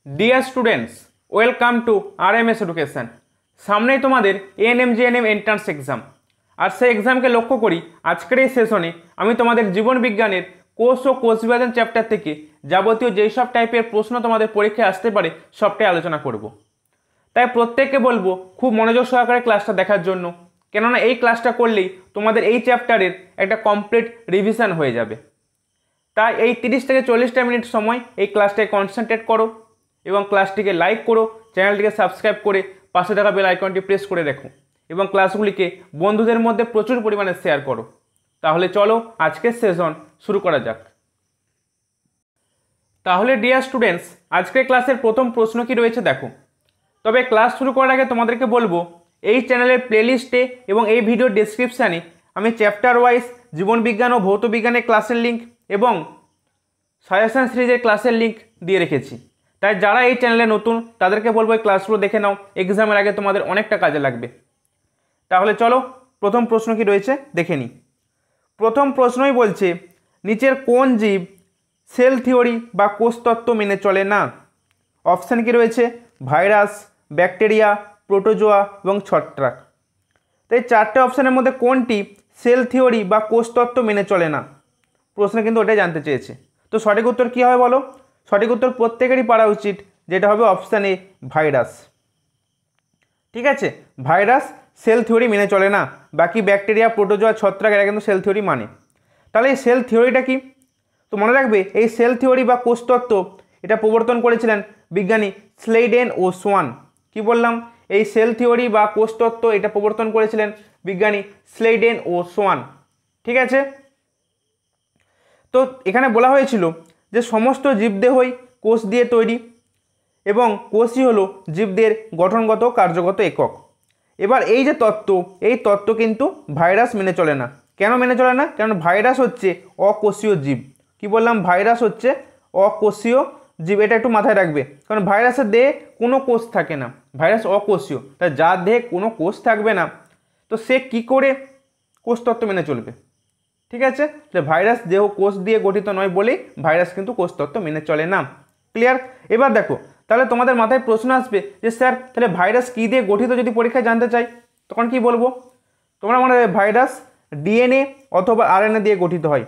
Dear students, welcome to RMS education. সামনেই তোমাদের এএনএম/জিএনএম entrance exam, আর সেই এক্সামকে লক্ষ্য করি আজকের এই সেশনে আমি তোমাদের জীবন বিজ্ঞানের কোষ ও কোষ বিভাজন চ্যাপ্টার থেকে যাবতীয় যেই সব টাইপের প্রশ্ন তোমাদের পরীক্ষায় আসতে পারে সবটাই আলোচনা করব। তাই প্রত্যেককে বলবো খুব মনোযোগ সহকারে ক্লাসটা দেখার জন্য, কেননা এই ক্লাসটা করলেই তোমাদের এই চ্যাপ্টারের একটা কমপ্লিট রিভিশন হয়ে যাবে। তাই এই 30 থেকে 40টা মিনিট সময় এই ক্লাসটায় কনসেন্ট্রেট করো এবং ক্লাসটিকে লাইক করো, চ্যানেলটিকে সাবস্ক্রাইব করে পাশে থাকা বেল আইকনটি প্রেস করে রাখো এবং ক্লাসগুলিকে বন্ধুদের মধ্যে প্রচুর পরিমাণে শেয়ার করো। তাহলে চলো আজকের সেশন শুরু করা যাক। তাহলে ডিয়ার স্টুডেন্টস, আজকের ক্লাসের প্রথম প্রশ্ন কি রয়েছে দেখো। তবে ক্লাস শুরু করার আগে তোমাদেরকে বলবো এই চ্যানেলের প্লেলিস্টে এবং এই ভিডিওর ডেসক্রিপশানে আমি চ্যাপ্টার ওয়াইজ জীবনবিজ্ঞান ও ভৌত বিজ্ঞানের ক্লাসের লিঙ্ক এবং সাজেশন সিরিজের ক্লাসের লিঙ্ক দিয়ে রেখেছি। তাই যারা এই চ্যানেলে নতুন তাদেরকে বলবো এই ক্লাসগুলো দেখে নাও, এক্সামের আগে তোমাদের অনেকটা কাজে লাগবে। তাহলে চলো প্রথম প্রশ্ন কি রয়েছে দেখে নিই। প্রথম প্রশ্নই বলছে, নিচের কোন জীব সেল থিওরি বা কোষতত্ত্ব মেনে চলে না? অপশান কি রয়েছে? ভাইরাস, ব্যাকটেরিয়া, প্রোটোজোয়া এবং ছত্রাক। তো এই চারটে অপশানের মধ্যে কোনটি সেল থিওরি বা কোষতত্ত্ব মেনে চলে না? প্রশ্ন কিন্তু ওটাই জানতে চেয়েছে। তো সঠিক উত্তর কী হবে বলো? সঠিক উত্তর প্রত্যেকেরই পারা উচিত, যেটা হবে অপশান এ, ভাইরাস। ঠিক আছে, ভাইরাস সেল থিওরি মেনে চলে না, বাকি ব্যাকটেরিয়া, প্রোটোজোয়া, ছত্রাক এরা কিন্তু সেল থিওরি মানে। তাহলে এই সেল থিওরিটা কি? তো মনে রাখবে এই সেল থিওরি বা কোষতত্ত্ব এটা প্রবর্তন করেছিলেন বিজ্ঞানী স্লেইডেন ও সোয়ান। কি বললাম? এই সেল থিওরি বা কোষতত্ত্ব এটা প্রবর্তন করেছিলেন বিজ্ঞানী স্লেইডেন ও সোয়ান। ঠিক আছে, তো এখানে বলা হয়েছিল যে সমস্ত জীবদেহই কোষ দিয়ে তৈরি এবং কোষই হলো জীবদের গঠনগত কার্যগত একক। এবার এই যে তত্ত্ব, এই তত্ত্ব কিন্তু ভাইরাস মেনে চলে না। কেন মেনে চলে না? কারণ ভাইরাস হচ্ছে অকোষীয় জীব। কি বললাম? ভাইরাস হচ্ছে অকোষীয় জীব, এটা একটু মাথায় রাখবে। কারণ ভাইরাসের দেহে কোনো কোষ থাকে না, ভাইরাস অকোষীয়। তাই যার দেহে কোনো কোষ থাকবে না, তো সে কি করে কোষতত্ত্ব মেনে চলবে? ঠিক আছে, তাহলে ভাইরাস দেহ কোষ দিয়ে গঠিত নয় বলেই ভাইরাস কিন্তু কোষতত্ত্ব মেনে চলে না। ক্লিয়ার? এবার দেখো, তাহলে তোমাদের মাথায় প্রশ্ন আসবে যে স্যার তাহলে ভাইরাস কী দিয়ে গঠিত যদি পরীক্ষায় জানতে চাই, তখন কি বলবো? তোমরা মনে রাখবে ভাইরাস ডিএনএ অথবা আরএনএ দিয়ে গঠিত হয়।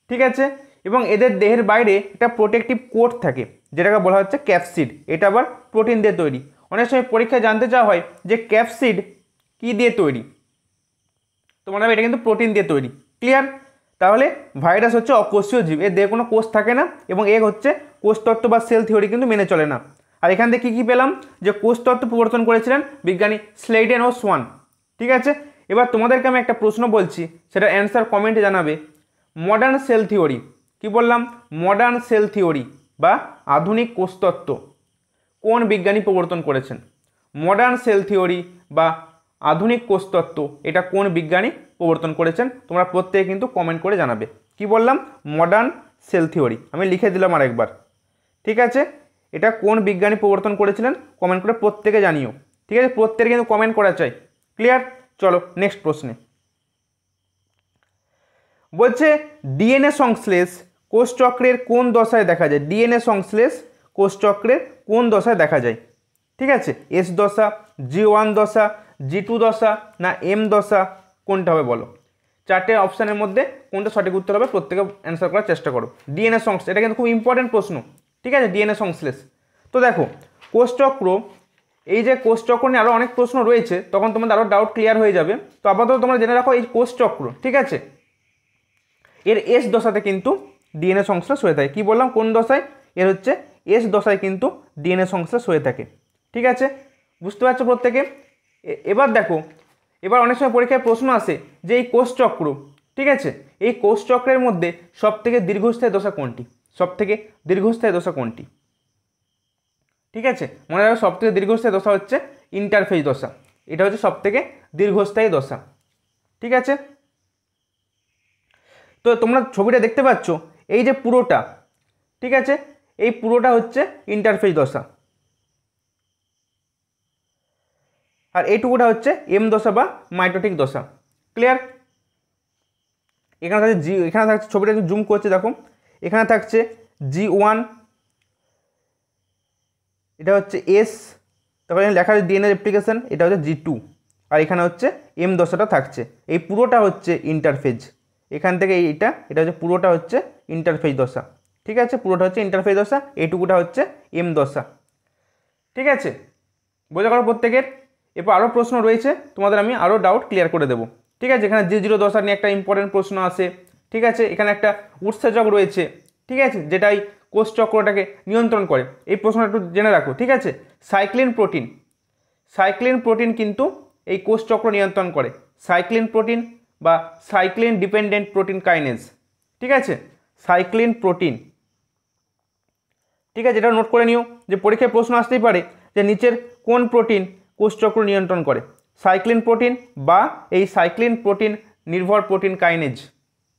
ঠিক আছে, এবং এদের দেহের বাইরে একটা প্রোটেক্টিভ কোট থাকে যেটাকে বলা হচ্ছে ক্যাপসিড। এটা আবার প্রোটিন দিয়ে তৈরি। অনেক সময় পরীক্ষায় জানতে চাওয়া হয় যে ক্যাপসিড কী দিয়ে তৈরি, তোমরা এটা কিন্তু প্রোটিন দিয়ে তৈরি। ক্লিয়ার? তাহলে ভাইরাস হচ্ছে অকোষীয় জীব, এর দেহে কোনো কোষ থাকে না এবং এ হচ্ছে কোষতত্ত্ব বা সেল থিওরি কিন্তু মেনে চলে না। আর এখান থেকে কী পেলাম? যে কোষতত্ত্ব প্রবর্তন করেছিলেন বিজ্ঞানী স্লেইডেন ও সোয়ান। ঠিক আছে, এবার তোমাদেরকে আমি একটা প্রশ্ন বলছি, সেটা অ্যান্সার কমেন্টে জানাবে। মডার্ন সেল থিওরি, কি বললাম? মডার্ন সেল থিওরি বা আধুনিক কোষতত্ত্ব কোন বিজ্ঞানী প্রবর্তন করেছেন? মডার্ন সেল থিওরি বা আধুনিক কোষতত্ত্ব এটা কোন বিজ্ঞানী প্রবর্তন করেছেন? তোমরা প্রত্যেকে কিন্তু কমেন্ট করে জানাবে। কি বললাম? মডার্ন সেল থিওরি, আমি লিখে দিলাম আরেকবার। ঠিক আছে, এটা কোন বিজ্ঞানী প্রবর্তন করেছিলেন কমেন্ট করে প্রত্যেকে জানিও। ঠিক আছে, প্রত্যেকে কিন্তু কমেন্ট করা চাই। ক্লিয়ার? চলো নেক্সট প্রশ্নে। বলছে ডিএনএ সংশ্লেষ কোষচক্রের কোন দশায় দেখা যায়? ডিএনএ সংশ্লেষ কোষচক্রের কোন দশায় দেখা যায়? ঠিক আছে, এস দশা, G1 দশা, G2 দশা না এম দশা, কোনটা হবে বলো? চারটে অপশানের মধ্যে কোনটা সঠিক উত্তর হবে প্রত্যেকে অ্যান্সার করার চেষ্টা করো। ডিএনএ সংশ্লেষ, এটা কিন্তু খুব ইম্পর্টেন্ট প্রশ্ন। ঠিক আছে, ডিএনএ সংশ্লেষ। তো দেখো কোষচক্র, এই যে কোষচক্র নিয়ে আরও অনেক প্রশ্ন রয়েছে, তখন তোমাদের আরও ডাউট ক্লিয়ার হয়ে যাবে। তো আপাতত তোমরা জেনে রাখো এই কোষচক্র, ঠিক আছে, এর এস দশাতে কিন্তু ডিএনএ সংশ্লেষ হয়ে থাকে। কি বললাম? কোন দশায়? এর হচ্ছে এস দশায় কিন্তু ডিএনএ সংশ্লেষ হয়ে থাকে। ঠিক আছে, বুঝতে পারছো প্রত্যেকে? এবার দেখো, এবার অনেক সময় পরীক্ষায় প্রশ্ন আসে যে এই কোষচক্র, ঠিক আছে, এই কোষচক্রের মধ্যে সবথেকে দীর্ঘস্থায়ী দশা কোনটি? সবথেকে দীর্ঘস্থায়ী দশা কোনটি? ঠিক আছে, মনে রাখো সবথেকে দীর্ঘস্থায়ী দশা হচ্ছে ইন্টারফেজ দশা। এটা হচ্ছে সবথেকে দীর্ঘস্থায়ী দশা। ঠিক আছে, তো তোমরা ছবিটা দেখতে পাচ্ছ, এই যে পুরোটা, ঠিক আছে, এই পুরোটা হচ্ছে ইন্টারফেজ দশা, আর এইটুকুটা হচ্ছে এম দশা বা মাইটোটিক দশা। ক্লিয়ার? এখানে থাকছে এখানে থাকছে, ছবিটা জুম করছে দেখো, এখানে থাকছে G1, এটা হচ্ছে এস, তারপরে লেখা আছে ডিএনএ রেপ্লিকেশন, এটা হচ্ছে G2, আর এখানে হচ্ছে এম দশাটা থাকছে। এই পুরোটা হচ্ছে ইন্টারফেজ, এখান থেকে এটা হচ্ছে পুরোটা হচ্ছে ইন্টারফেজ দশা। ঠিক আছে, পুরোটা হচ্ছে ইন্টারফেজ দশা, এইটুকুটা হচ্ছে এম দশা। ঠিক আছে, বোঝা গেল প্রত্যেকের? এরপর আরও প্রশ্ন রয়েছে, তোমাদের আমি আরও ডাউট ক্লিয়ার করে দেবো। ঠিক আছে, এখানে G0 দশা নিয়ে একটা ইম্পর্টেন্ট প্রশ্ন আসে। ঠিক আছে, এখানে একটা উৎসেচক রয়েছে, ঠিক আছে, যেটাই কোষ চক্রটাকে নিয়ন্ত্রণ করে। এই প্রশ্নটা একটু জেনে রাখো। ঠিক আছে, সাইক্লিন প্রোটিন কিন্তু এই কোষ চক্র নিয়ন্ত্রণ করে। সাইক্লিন প্রোটিন বা সাইক্লিন ডিপেন্ডেন্ট প্রোটিন কাইনেজ। ঠিক আছে, সাইক্লিন প্রোটিন। ঠিক আছে, এটা নোট করে নিও যে পরীক্ষায় প্রশ্ন আসতেই পারে যে নিচের কোন প্রোটিন কোষচক্র নিয়ন্ত্রণ করে, সাইক্লিন প্রোটিন বা এই সাইক্লিন প্রোটিন নির্ভর প্রোটিন কাইনেজ।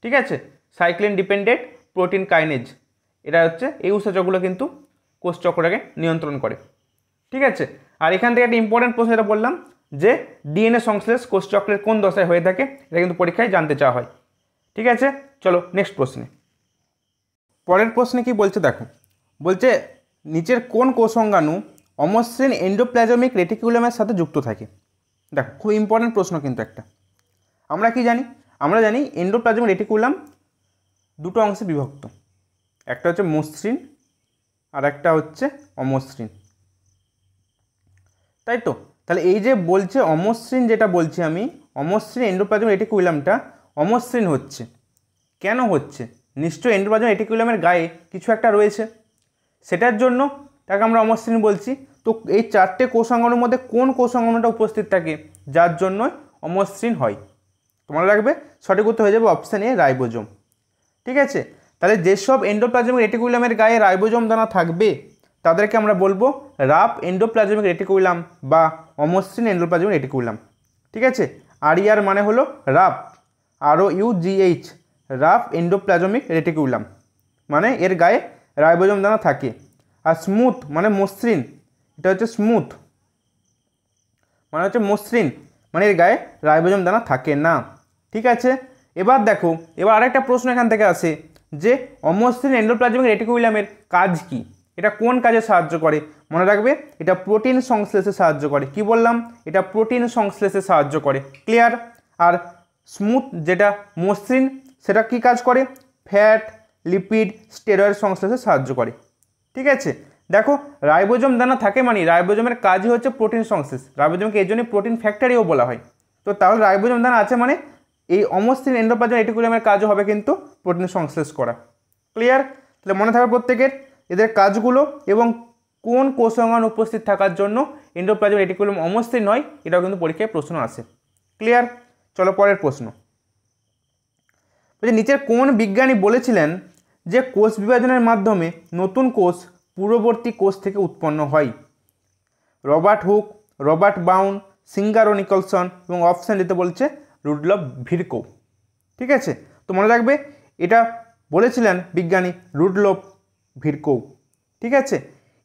ঠিক আছে, সাইক্লিন ডিপেন্ডেন্ট প্রোটিন কাইনেজ, এটা হচ্ছে এই উৎসেচকগুলো কিন্তু কোষচক্রটাকে নিয়ন্ত্রণ করে। ঠিক আছে, আর এখান থেকে একটা ইম্পর্টেন্ট প্রশ্ন যেটা বললাম যে ডিএনএ সংশ্লেষ কোষচক্রের কোন দশায় হয়ে থাকে, এটা কিন্তু পরীক্ষায় জানতে চাওয়া হয়। ঠিক আছে, চলো নেক্সট প্রশ্নে। পরের প্রশ্নে কি বলছে দেখো, বলছে নিচের কোন কোষাঙ্গাণু অমসৃণ এন্ডোপ্লাজমিক রেটিকুলামের সাথে যুক্ত থাকে। দেখো খুব ইম্পর্টেন্ট প্রশ্ন কিন্তু একটা। আমরা কি জানি? আমরা জানি এন্ডোপ্লাজমিক রেটিকুলাম দুটো অংশে বিভক্ত, একটা হচ্ছে মসৃণ আর একটা হচ্ছে অমসৃণ, তাই তো? তাহলে এই যে বলছে অমসৃণ, যেটা বলছি আমি, অমসৃণ এন্ডোপ্লাজমিক রেটিকুলামটা অমসৃণ হচ্ছে কেন হচ্ছে? নিশ্চয়ই এন্ডোপ্লাজমিক রেটিকুলামের গায়ে কিছু একটা রয়েছে, সেটার জন্য তাকে আমরা অমসৃণ বলছি। তো এই চারটে কোষাঙ্গাণুর মধ্যে কোন কোষাঙ্গাণুটা উপস্থিত থাকে যার জন্য অমসৃণ হয়? তোমরা রাখবে সঠিক উত্তর হয়ে যাবে অপশান এ, রাইবোজোম। ঠিক আছে, তাহলে যেসব এন্ডোপ্লাজমিক রেটিকুলামের গায়ে রাইবোজোম দানা থাকবে তাদেরকে আমরা বলবো রাফ এন্ডোপ্লাজমিক রেটিকুলাম বা অমসৃণ এন্ডোপ্লাজমিক রেটিকুলাম। ঠিক আছে, আরইআর মানে হলো rough, ROUGH, rough endoplasmic reticulum, মানে এর গায়ে রাইবোজোম দানা থাকে। আর স্মুথ মানে মসৃণ, এটা হচ্ছে স্মুথ মানে হচ্ছে মসৃণ, মানে এর গায়ে রাইবোজোম দানা থাকে না। ঠিক আছে, এবার দেখো, এবার আরেকটা প্রশ্ন এখান থেকে আসে যে অমসৃণ এন্ডোপ্লাজমিক রেটিকুলামের কাজ কি, এটা কোন কাজে সাহায্য করে? মনে রাখবে এটা প্রোটিন সংশ্লেষে সাহায্য করে। কি বললাম? এটা প্রোটিন সংশ্লেষে সাহায্য করে। ক্লিয়ার? আর স্মুথ যেটা মসৃণ, সেটা কি কাজ করে? ফ্যাট, লিপিড, স্টেরয়েড সংশ্লেষে সাহায্য করে। ঠিক আছে, দেখো রাইবোজোম দানা থাকে মানে রাইবোজোমের কাজই হচ্ছে প্রোটিন সংশ্লেষ, রাইবোজোমকে এই জন্যই প্রোটিন ফ্যাক্টরিও বলা হয়। তো তাহলে রাইবোজোম দানা আছে মানে এই অমসৃণ এন্ডোপ্লাজমিক রেটিকুলামের কাজও হবে কিন্তু প্রোটিন সংশ্লেষ করা। ক্লিয়ার? তাহলে মনে থাকবে প্রত্যেকের এদের কাজগুলো এবং কোন কোষাঙ্গাণু উপস্থিত থাকার জন্য এন্ডোপ্লাজমিক রেটিকুলাম অমসৃণ হয়, এটাও কিন্তু পরীক্ষায় প্রশ্ন আসে। ক্লিয়ার? চলো পরের প্রশ্ন। নিচের কোন বিজ্ঞানী বলেছিলেন যে কোষ বিভাজনের মাধ্যমে নতুন কোষ পূর্ববর্তী কোষ থেকে উৎপন্ন হয়? রবার্ট হুক, রবার্ট বাউন, সিঙ্গার ও নিকলসন, এবং অপশান দিতে বলছে রুডলফ ভিরকো। ঠিক আছে, তো মনে রাখবে এটা বলেছিলেন বিজ্ঞানী রুডলফ ভিরকো। ঠিক আছে,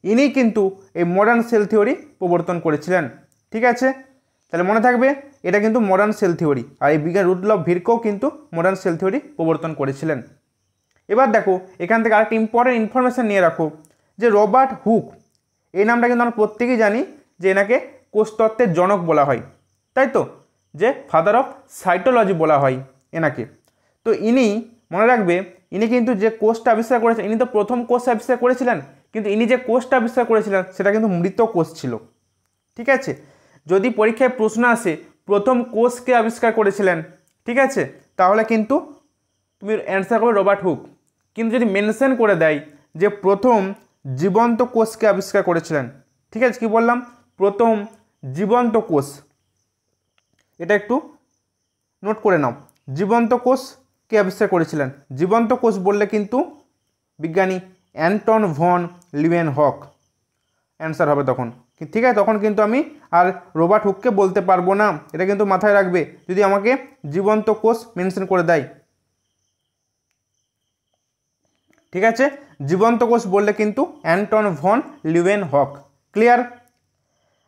ইনি কিন্তু এই মডার্ন সেল থিওরি প্রবর্তন করেছিলেন। ঠিক আছে, তাহলে মনে থাকবে এটা কিন্তু মডার্ন সেল থিওরি, আর এই বিজ্ঞানী রুডলফ ভিরকো কিন্তু মডার্ন সেল থিওরি প্রবর্তন করেছিলেন। এবার দেখো এখান থেকে আরেকটা ইম্পর্টেন্ট ইনফরমেশান নিয়ে রাখো যে রবার্ট হুক, এই নামটা কিন্তু আমরা প্রত্যেকেই জানি যে এনাকে কোষতত্ত্বের জনক বলা হয়, তাই তো? যে ফাদার অফ সাইটোলজি বলা হয় এনাকে। তো ইনি মনে রাখবে ইনি কিন্তু যে কোষটা আবিষ্কার করেছেন, ইনি তো প্রথম কোষ আবিষ্কার করেছিলেন, কিন্তু ইনি যে কোষটা আবিষ্কার করেছিলেন সেটা কিন্তু মৃত কোষ ছিল। ঠিক আছে, যদি পরীক্ষায় প্রশ্ন আসে প্রথম কোষকে আবিষ্কার করেছিলেন, ঠিক আছে, তাহলে কিন্তু তুমি অ্যান্সার করবে রবার্ট হুক। কিন্তু যদি মেনশন করে দেয় যে প্রথম জীবন্ত কোষকে আবিষ্কার করেছিলেন, ঠিক আছে, কি বললাম? প্রথম জীবন্ত কোষ, এটা একটু নোট করে নাও। জীবন্ত কোষকে আবিষ্কার করেছিলেন, জীবন্ত কোষ বললে কিন্তু বিজ্ঞানী অ্যান্টন ভন লিউয়েনহক অ্যান্সার হবে তখন। ঠিক আছে, তখন কিন্তু আমি আর রবার্ট হুককে বলতে পারবো না, এটা কিন্তু মাথায় রাখবে যদি আমাকে জীবন্ত কোষ মেনশন করে দেয়। ঠিক আছে, জীবন্ত কোষ বললে কিন্তু অ্যান্টন ভন লিউয়েনহক। ক্লিয়ার?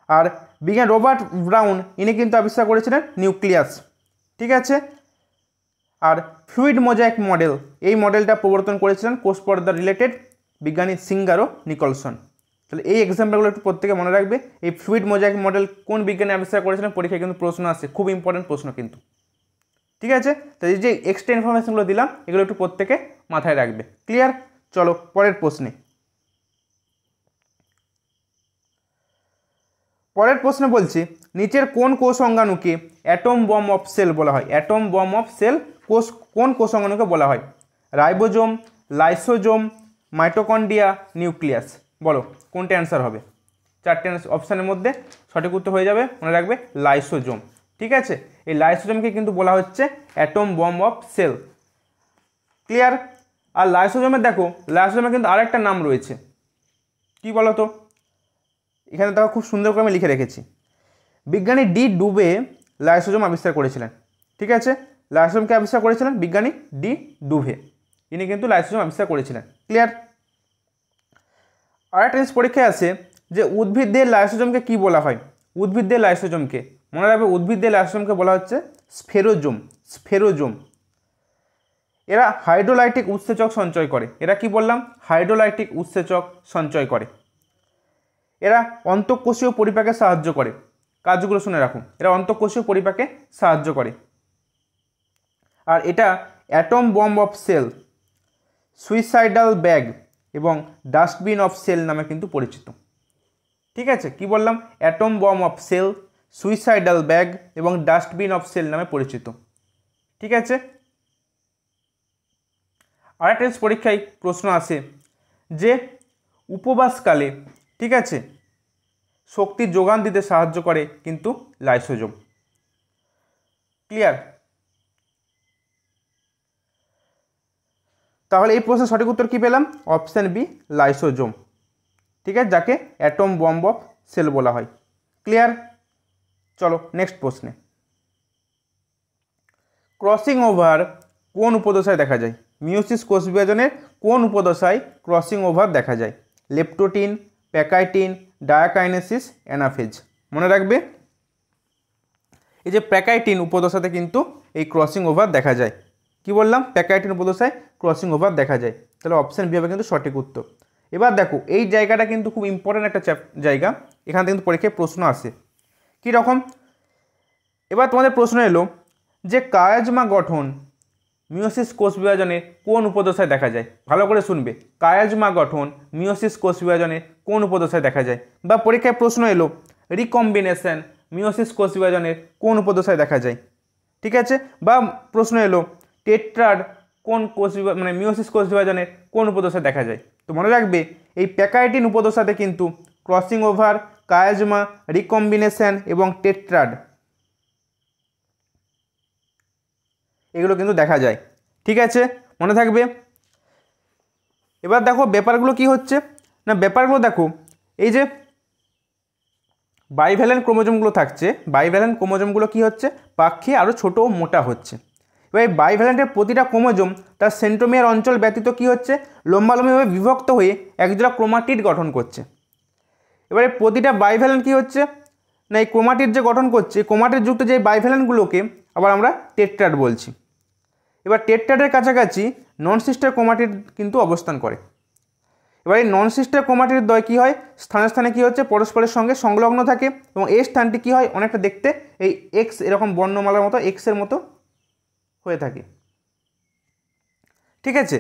আর বিজ্ঞানী রবার্ট ব্রাউন ইনি কিন্তু আবিষ্কার করেছিলেন নিউক্লিয়াস। ঠিক আছে, আর ফ্লুইড মোজাইক মডেল, এই মডেলটা প্রবর্তন করেছিলেন কোষ পর্দা রিলেটেড বিজ্ঞানী সিঙ্গার ও নিকলসন। তাহলে এই এক্সাম্পলগুলো একটু প্রত্যেকে মনে রাখবে। এই ফ্লুইড মোজাইক মডেল কোন বিজ্ঞানী আবিষ্কার করেছিলেন, পরীক্ষায় কিন্তু প্রশ্ন আসছে, খুব ইম্পর্টেন্ট প্রশ্ন কিন্তু। ঠিক আছে, তো এই যে এক্সট্রা ইনফরমেশনগুলো দিলাম এগুলো একটু প্রত্যেকে মাথায় রাখবে। ক্লিয়ার? চলো পরের প্রশ্নে। পরের প্রশ্নে বলছি, নিচের কোন কোষ অঙ্গাণুকে অ্যাটম বম অফ সেল বলা হয়? অ্যাটম বম অফ সেল কোন কোষ অঙ্গাণুকে বলা হয়? Ribosome, lysosome, mitochondria, nucleus. বলো কোনটা অ্যান্সার হবে? চারটে অপশানের মধ্যে সঠিক উত্তর হয়ে যাবে, মনে রাখবে লাইসোজোম। ঠিক আছে, এই লাইসোজোমকে কিন্তু বলা হচ্ছে atom bomb of cell. Clear? আর লাইসোজোমের দেখো, লাইসোজোমের কিন্তু আরেকটা নাম রয়েছে, কি বলো তো? এখানে দেখো খুব সুন্দর করে আমি লিখে রেখেছি। বিজ্ঞানী ডি ডুবে লাইসোজোম আবিষ্কার করেছিলেন। ঠিক আছে, লাইসোজোমকে আবিষ্কার করেছিলেন বিজ্ঞানী ডি ডুভে, ইনি কিন্তু লাইসোজোম আবিষ্কার করেছিলেন। ক্লিয়ার? আরেকটা জিনিস পরীক্ষায় আছে যে উদ্ভিদদের লাইসোজোমকে কি বলা হয়? উদ্ভিদদের লাইসোজোমকে মনে রাখবে, উদ্ভিদদের লাইসোজোমকে বলা হচ্ছে স্ফেরোজোম। স্ফেরোজোম। এরা হাইড্রোলাইটিক উৎসেচক সঞ্চয় করে। এরা কি বললাম? হাইড্রোলাইটিক উৎসেচক সঞ্চয় করে। এরা অন্তঃকোষীয় পরিপাকে সাহায্য করে। কাজগুলো শুনে রাখুন, এরা অন্তঃকোষীয় পরিপাকে সাহায্য করে। আর এটা atom bomb of cell, suicidal bag এবং ডাস্টবিন অফ সেল নামে কিন্তু পরিচিত। ঠিক আছে, কি বললাম? Atom bomb of cell, suicidal bag এবং ডাস্টবিন অফ সেল নামে পরিচিত। ঠিক আছে, আরেকটা পরীক্ষায় প্রশ্ন আসে যে উপবাসকালে, ঠিক আছে, শক্তির যোগান দিতে সাহায্য করে কিন্তু লাইসোজোম। ক্লিয়ার? তাহলে এই প্রশ্নের সঠিক উত্তর কি পেলাম? Option B, lysosome. ঠিক আছে, যাকে অ্যাটম বম্ব অফ সেল বলা হয়। ক্লিয়ার? চলো নেক্সট প্রশ্নে। ক্রসিং ওভার কোন উপদশায় দেখা যায়? মিওসিস কোষ বিভাজনের কোন উপদশায় ক্রসিং ওভার দেখা যায়? Leptotene, pachytene, diakinesis, anaphase. মনে রাখবে এই যে প্যাকাইটিন উপদশাতে কিন্তু এই ক্রসিং ওভার দেখা যায়। কি বললাম? প্যাকাইটিন উপদশায় ক্রসিং ওভার দেখা যায়। তাহলে অপশান বি হবে কিন্তু সঠিক উত্তর। এবার দেখো এই জায়গাটা কিন্তু খুব ইম্পর্ট্যান্ট একটা জায়গা, এখান থেকে কিন্তু পরীক্ষায় প্রশ্ন আসে। কী রকম? এবার তোমাদের প্রশ্ন এলো যে কায়াজমা গঠন মিওসিস কোষ বিভাজনের কোন উপদশায় দেখা যায়? ভালো করে শুনবে, কায়াজমা গঠন মিওসিস কোষ বিভাজনের কোন উপদশায় দেখা যায়? বা পরীক্ষায় প্রশ্ন এলো রিকম্বিনেশন মিওসিস কোষ বিভাজনের কোন উপদশায় দেখা যায়? ঠিক আছে, বা প্রশ্ন এলো টেট্রাড কোন কোষ মানে মিওসিস কোষ বিভাজনের কোন উপদশায় দেখা যায়? তো মনে রাখবে এই প্যাকাইটিন উপদশাতে কিন্তু ক্রসিং ওভার, কায়াজমা, রিকম্বিনেশন এবং টেট্রাড এগুলো কিন্তু দেখা যায়। ঠিক আছে, মনে থাকবে। এবার দেখো ব্যাপারগুলো কি হচ্ছে না, ব্যাপারগুলো দেখো এই যে বাইভ্যালেন্ট ক্রোমোজোমগুলো থাকছে, বাইভ্যালেন্ট ক্রোমোজোমগুলো কি হচ্ছে? পাক্ষে আরও ছোটো ও মোটা হচ্ছে। এবার এই বাইভ্যালেন্টের প্রতিটা ক্রোমোজোম তার সেন্ট্রোমিয়ার অঞ্চল ব্যতীত কি হচ্ছে? লম্বালম্বিভাবে বিভক্ত হয়ে একজোড়া ক্রোমাটিড গঠন করছে। এবারে প্রতিটা বাইভ্যালেন্ট কি হচ্ছে না, এই ক্রোমাটিড যে গঠন করছে, ক্রোমাটিড যুক্ত যে বাইভ্যালেন্টগুলোকে আবার আমরা টেট্রাড বলছি। এবার টেট্রাডের কাছাকাছি নন সিস্টার ক্রোমাটিড কিন্তু অবস্থান করে। এবার এই নন সিস্টার ক্রোমাটিড দ্বয় কী হয়? স্থানে স্থানে কী হচ্ছে? পরস্পরের সঙ্গে সংলগ্ন থাকে এবং এই স্থানটি কী হয়? অনেকটা দেখতে এই এক্স এরকম বর্ণমালার মতো এক্সের মতো হয়ে থাকে। ঠিক আছে,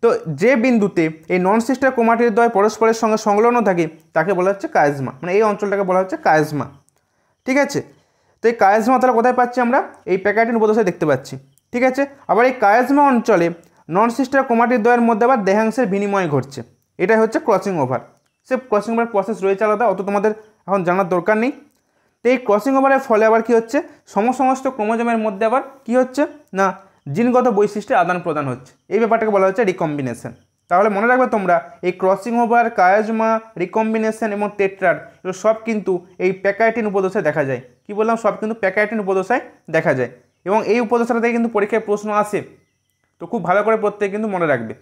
তো যে বিন্দুতে এই নন সিস্টার ক্রোমাটিড দ্বয় পরস্পরের সঙ্গে সংলগ্ন থাকে তাকে বলা হচ্ছে কায়াজমা, মানে এই অঞ্চলটাকে বলা হচ্ছে কায়াজমা। ঠিক আছে, তো এই কায়াজমা তাহলে কোথায় পাচ্ছি আমরা? এই প্যাকাইটিন উপদশায় দেখতে পাচ্ছি। ঠিক আছে, আবার এই কায়াজমা অঞ্চলে নন সিস্টার ক্রোমাটিড দ্বয়ের মধ্যে আবার দেহাংশের বিনিময় ঘটছে, এটাই হচ্ছে ক্রসিং ওভার। সে ক্রসিং ওভার প্রসেস রয়েছে আলাদা, অত তোমাদের এখন জানার দরকার নেই। তো এই ক্রসিং ওভারের ফলে আবার কি হচ্ছে? সমস্ত ক্রোমোজোমের মধ্যে আবার কি হচ্ছে না, জিনগত বৈশিষ্ট্যের আদান প্রদান হচ্ছে। এই ব্যাপারটাকে বলা হচ্ছে রিকম্বিনেশন। তাহলে মনে রাখবে তোমরা এই ক্রসিং ওভার, কায়াজমা, রিকম্বিনেশন এবং টেট্রাড এগুলো সব কিন্তু এই প্যাকাইটিন উপদশায় দেখা যায়। কি বললাম? সব কিন্তু প্যাকাইটিন উপদশায় দেখা যায় এবং এই উপদশাটা থেকে কিন্তু পরীক্ষায় প্রশ্ন আসে। তো খুব ভালো করে প্রত্যেকে কিন্তু মনে রাখবে।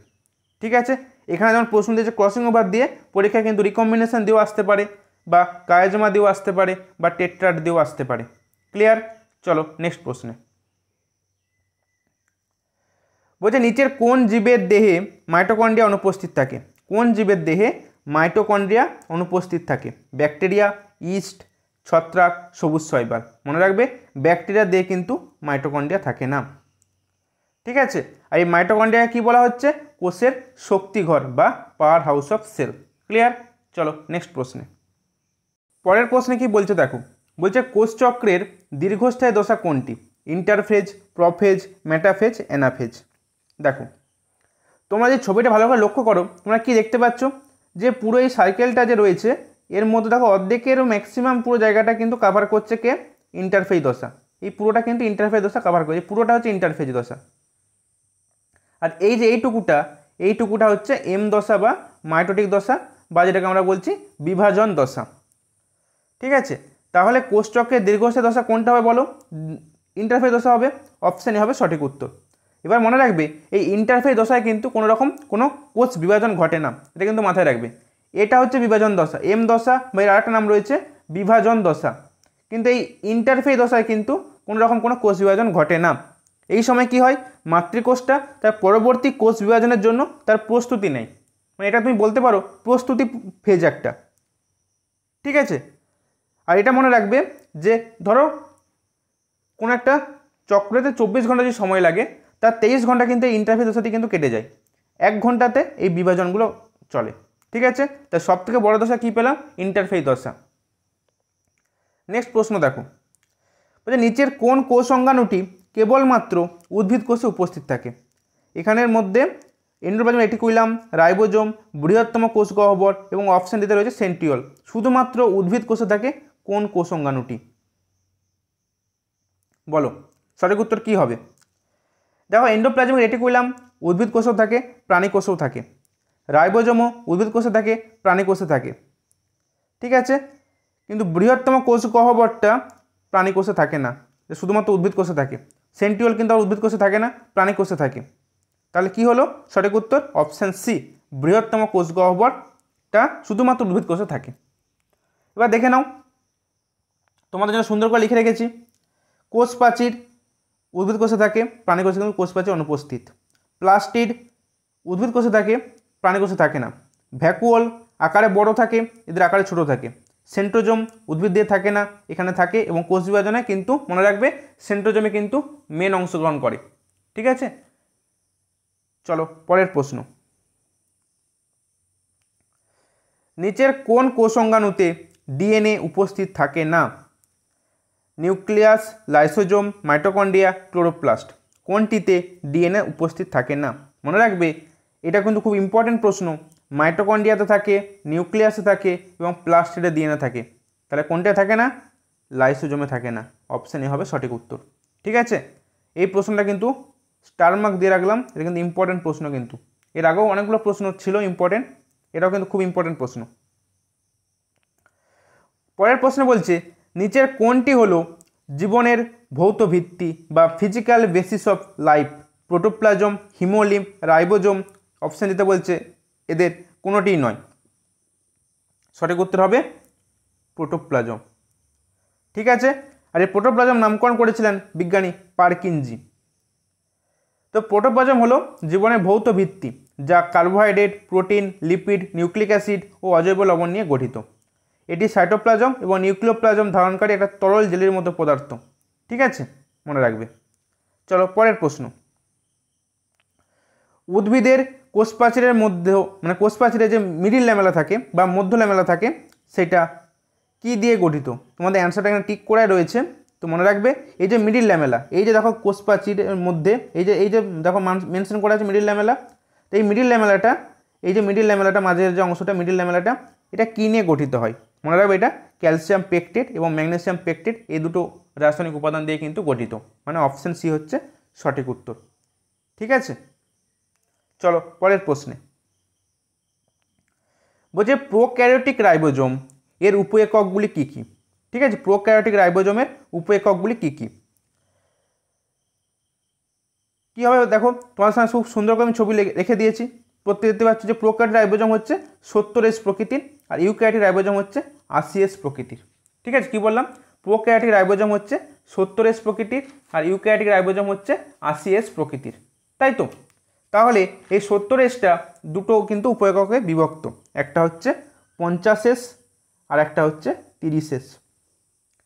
ঠিক আছে, এখানে যেমন প্রশ্ন দিয়েছে ক্রসিং ওভার দিয়ে, পরীক্ষায় কিন্তু রিকম্বিনেশন দিয়েও আসতে পারে বা কায়াজমা দিয়েও আসতে পারে বা টেট্রাড দিয়েও আসতে পারে। ক্লিয়ার? চলো নেক্সট প্রশ্নে। বলছে নিচের কোন জীবের দেহে মাইটোকন্ড্রিয়া অনুপস্থিত থাকে? কোন জীবের দেহে মাইটোকন্ড্রিয়া অনুপস্থিত থাকে। ব্যাকটেরিয়া, ইস্ট, ছত্রাক, সবুজ শৈবাল। মনে রাখবে ব্যাকটেরিয়া দিয়ে কিন্তু মাইটোকন্ড্রিয়া থাকে না। ঠিক আছে, আর এই মাইটোকন্ড্রিয়াকে কী বলা হচ্ছে? কোষের শক্তিঘর বা power house of cell. Clear? চলো নেক্সট প্রশ্নে। পরের প্রশ্নে কি বলছে দেখো, বলছে কোষচক্রের দীর্ঘস্থায়ী দশা কোনটি? Interphase, prophase, metaphase, anaphase. দেখো তোমরা যে ছবিটা ভালো করে লক্ষ্য করো, তোমরা কি দেখতে পাচ্ছ যে পুরো এই সাইকেলটা যে রয়েছে এর মধ্যে দেখো অর্ধেকেরও ম্যাক্সিমাম পুরো জায়গাটা কিন্তু কভার করছে কে? ইন্টারফেজ দশা। এই পুরোটা কিন্তু ইন্টারফেজ দশা কভার করছে, পুরোটা হচ্ছে ইন্টারফেজ দশা। আর এই যে এইটুকুটা হচ্ছে এম দশা বা মাইটোটিক দশা, বা যেটাকে আমরা বলছি বিভাজন দশা। ঠিক আছে, তাহলে কোষচক্রের দীর্ঘস্থায়ী দশা কোনটা হবে বলো? ইন্টারফেজ দশা হবে। অপশান এ হবে সঠিক উত্তর। এবার মনে রাখবে এই ইন্টারফেজ দশায় কিন্তু কোনো কোষ বিভাজন ঘটে না, এটা কিন্তু মাথায় রাখবে। এটা হচ্ছে বিভাজন দশা, এম দশা বা এর আরেকটা নাম রয়েছে বিভাজন দশা। কিন্তু এই ইন্টারফেজ দশায় কিন্তু কোনো কোষ বিভাজন ঘটে না। এই সময় কি হয়? মাতৃকোষটা তার পরবর্তী কোষ বিভাজনের জন্য তার প্রস্তুতি নেয়, মানে এটা তুমি বলতে পারো প্রস্তুতি ফেজ একটা। ঠিক আছে, আর এটা মনে রাখবে যে ধরো কোনো একটা চক্রতে 24 ঘন্টা যে সময় লাগে তার 23 ঘন্টা কিন্তু এই ইন্টারফেজ দশাটি কিন্তু কেটে যায়, 1 ঘন্টাতে এই বিভাজনগুলো চলে। ঠিক আছে, তাই সব থেকে বড় দশা কী পেলাম? ইন্টারফেজ দশা। নেক্সট প্রশ্ন দেখো, বলছে নিচের কোন কোষ অঙ্গাণুটি কেবলমাত্র উদ্ভিদ কোষে উপস্থিত থাকে? এখানের মধ্যে এন্ডোপ্লাজম রেটিকুলাম, রাইবোজোম, বৃহত্তম কোষ গহ্বর এবং অপশান দিতে রয়েছে সেন্ট্রিওল। শুধুমাত্র উদ্ভিদ কোষে থাকে কোন কোষ অঙ্গাণুটি? বলো সঠিক উত্তর কী হবে? দেখো এন্ডোপ্লাজমিক রেটিকুলাম উদ্ভিদ কোষেও থাকে, প্রাণী কোষেও থাকে। রাইবোজোমও উদ্ভিদ কোষে থাকে, প্রাণী কোষে থাকে। ঠিক আছে, কিন্তু বৃহত্তম কোষ গহ্বরটা প্রাণী কোষে থাকে না, শুধুমাত্র উদ্ভিদ কোষে থাকে। সেন্ট্রিওল কিন্তু আর উদ্ভিদ কোষে থাকে না, প্রাণী কোষে থাকে। তাহলে কি হলো সঠিক উত্তর? অপশান সি, বৃহত্তম কোষ গহ্বরটা শুধুমাত্র উদ্ভিদ কোষে থাকে। এবার দেখে নাও, তোমাদের জন্য সুন্দর করে লিখে রেখেছি। কোষ প্রাচীর উদ্ভিদ কোষে থাকে, প্রাণী কোষে কিন্তু কোষ প্রাচীর অনুপস্থিত। প্লাস্টিড উদ্ভিদ কোষে থাকে, প্রাণী কোষে থাকে না। ভ্যাকুওল আকারে বড় থাকে, এদের আকারে ছোট থাকে। সেন্ট্রোজোম উদ্ভিদ দিয়ে থাকে না, এখানে থাকে, এবং কোষ বিভাজনে কিন্তু মনে রাখবে সেন্ট্রোজোমে কিন্তু মেন অংশগ্রহণ করে। ঠিক আছে, চলো পরের প্রশ্ন। নিচের কোন কোষ অঙ্গাণুতে ডিএনএ উপস্থিত থাকে না? Nucleus, lysosome, mitochondria, chloroplast. কোনটিতে ডিএনএ উপস্থিত থাকে না? মনে রাখবে এটা কিন্তু খুব ইম্পর্টেন্ট প্রশ্ন। মাইটোকন্ড্রিয়াতে থাকে, নিউক্লিয়াসে থাকে এবং প্লাস্টিডে ডিএনএ থাকে। তাহলে কোনটা থাকে না? লাইসোজোমে থাকে না। অপশান এ হবে সঠিক উত্তর। ঠিক আছে, এই প্রশ্নটা কিন্তু স্টার মার্ক দিয়ে রাখলাম, এটা কিন্তু ইম্পর্টেন্ট প্রশ্ন। কিন্তু এর আগেও অনেকগুলো প্রশ্ন ছিল ইম্পর্টেন্ট, এটাও কিন্তু খুব ইম্পর্টেন্ট প্রশ্ন। পরের প্রশ্ন বলছে নিচের কোনটি হলো জীবনের ভৌত ভিত্তি বা physical basis of life? Protoplasm, haemolymph, ribosome. Option দিতে বলছে এদের কোনোটিই নয়। সঠিক উত্তর হবে প্রোটোপ্লাজম। ঠিক আছে, আর এই প্রোটোপ্লাজম নামকরণ করেছিলেন বিজ্ঞানী পারকিনজি। তো প্রোটোপ্লাজম হলো জীবনের ভৌত ভিত্তি, যা carbohydrate, protein, lipid, nucleic acid ও অজৈব লবণ নিয়ে গঠিত। এটি সাইটোপ্লাজম এবং নিউক্লিওপ্লাজম ধারণকারী একটা তরল জেলির মতো পদার্থ। ঠিক আছে, মনে রাখবে। চলো পরের প্রশ্ন। উদ্ভিদের কোষ প্রাচীরের মধ্যেও মানে কোষ প্রাচীরে যে মিডিল ল্যামেলা থাকে বা মধ্য ল্যামেলা থাকে সেটা কি দিয়ে গঠিত? তোমাদের অ্যান্সারটা এখানে টিক করাই রয়েছে। তো মনে রাখবে এই যে মিডিল ল্যামেলা, এই যে দেখো কোষ প্রাচীরের মধ্যে এই যে দেখো মেনশন করা আছে মিডিল ল্যামেলা। তো এই মিডিল ল্যামেলাটা, এই যে মিডিল ল্যামেলাটা মাঝের যে অংশটা মিডিল ল্যামেলাটা, এটা কী নিয়ে গঠিত হয়? মনে রাখবে এটা ক্যালসিয়াম পেকটেট এবং ম্যাগনেসিয়াম পেকটেট, এই দুটো রাসায়নিক উপাদান দিয়ে কিন্তু গঠিত। মানে অপশান সি হচ্ছে সঠিক উত্তর। ঠিক আছে, চলো পরের প্রশ্নে। বলছে প্রোক্যারিওটিক রাইবোজোম এর উপএককগুলি কী কী? ঠিক আছে, প্রোক্যারিওটিক রাইবোজোমের উপএককগুলি কী কী? কী হবে দেখো, তোমার সামনে খুব সুন্দর করে আমি ছবি রেখে দিয়েছি। প্রত্যেক দেখতে পাচ্ছি যে প্রোক্যারিওটিক রাইবোজোম হচ্ছে 70S প্রকৃতির, আর ইউক্যারিওটিক রাইবোজোম হচ্ছে 80S প্রকৃতির। ঠিক আছে, কী বললাম? প্রোক্যারিওটিক রাইবোজোম হচ্ছে 70S প্রকৃতির, আর ইউক্যারিওটিক রাইবোজোম হচ্ছে 80S প্রকৃতির, তাই তো? তাহলে এই 70Sটা দুটো কিন্তু উপএককে বিভক্ত, একটা হচ্ছে 50S আর একটা হচ্ছে 30S।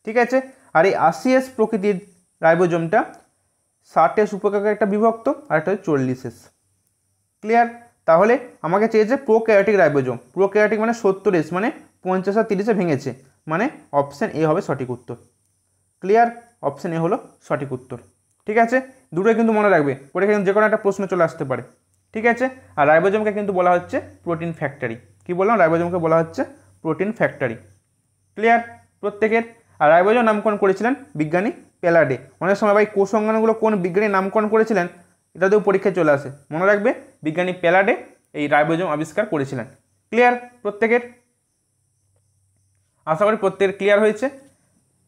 ঠিক আছে, আর এই 80S প্রকৃতির রাইবোজোমটা 60S উপএকক একটা বিভক্ত আর একটা হচ্ছে 40S। ক্লিয়ার? তাহলে আমাকে চেয়েছে প্রোক্যারিওটিক রাইবোজোম। প্রোক্যারিওটিক মানে 70S, মানে 50 আর 30-এ ভেঙেছে, মানে অপশান এ হবে সঠিক উত্তর। ক্লিয়ার? অপশান এ হলো সঠিক উত্তর। ঠিক আছে, দুটোই কিন্তু মনে রাখবে, পরীক্ষায় কিন্তু যে কোনো একটা প্রশ্ন চলে আসতে পারে। ঠিক আছে, আর রাইবোজোমকে কিন্তু বলা হচ্ছে প্রোটিন ফ্যাক্টরি। কি বললাম? রাইবোজোমকে বলা হচ্ছে প্রোটিন ফ্যাক্টরি। ক্লিয়ার প্রত্যেকের? আর রাইবোজোম নামকরণ করেছিলেন বিজ্ঞানী প্যালাডে। অনেক সময় ভাই কোষ অঙ্গাণুগুলো কোন বিজ্ঞানী নামকরণ করেছিলেন এটাতেও পরীক্ষায় চলে আসে, মনে রাখবে বিজ্ঞানী প্যালাডে এই রাইবোজোম আবিষ্কার করেছিলেন। ক্লিয়ার প্রত্যেকের? আশা করি প্রত্যেকের ক্লিয়ার হয়েছে।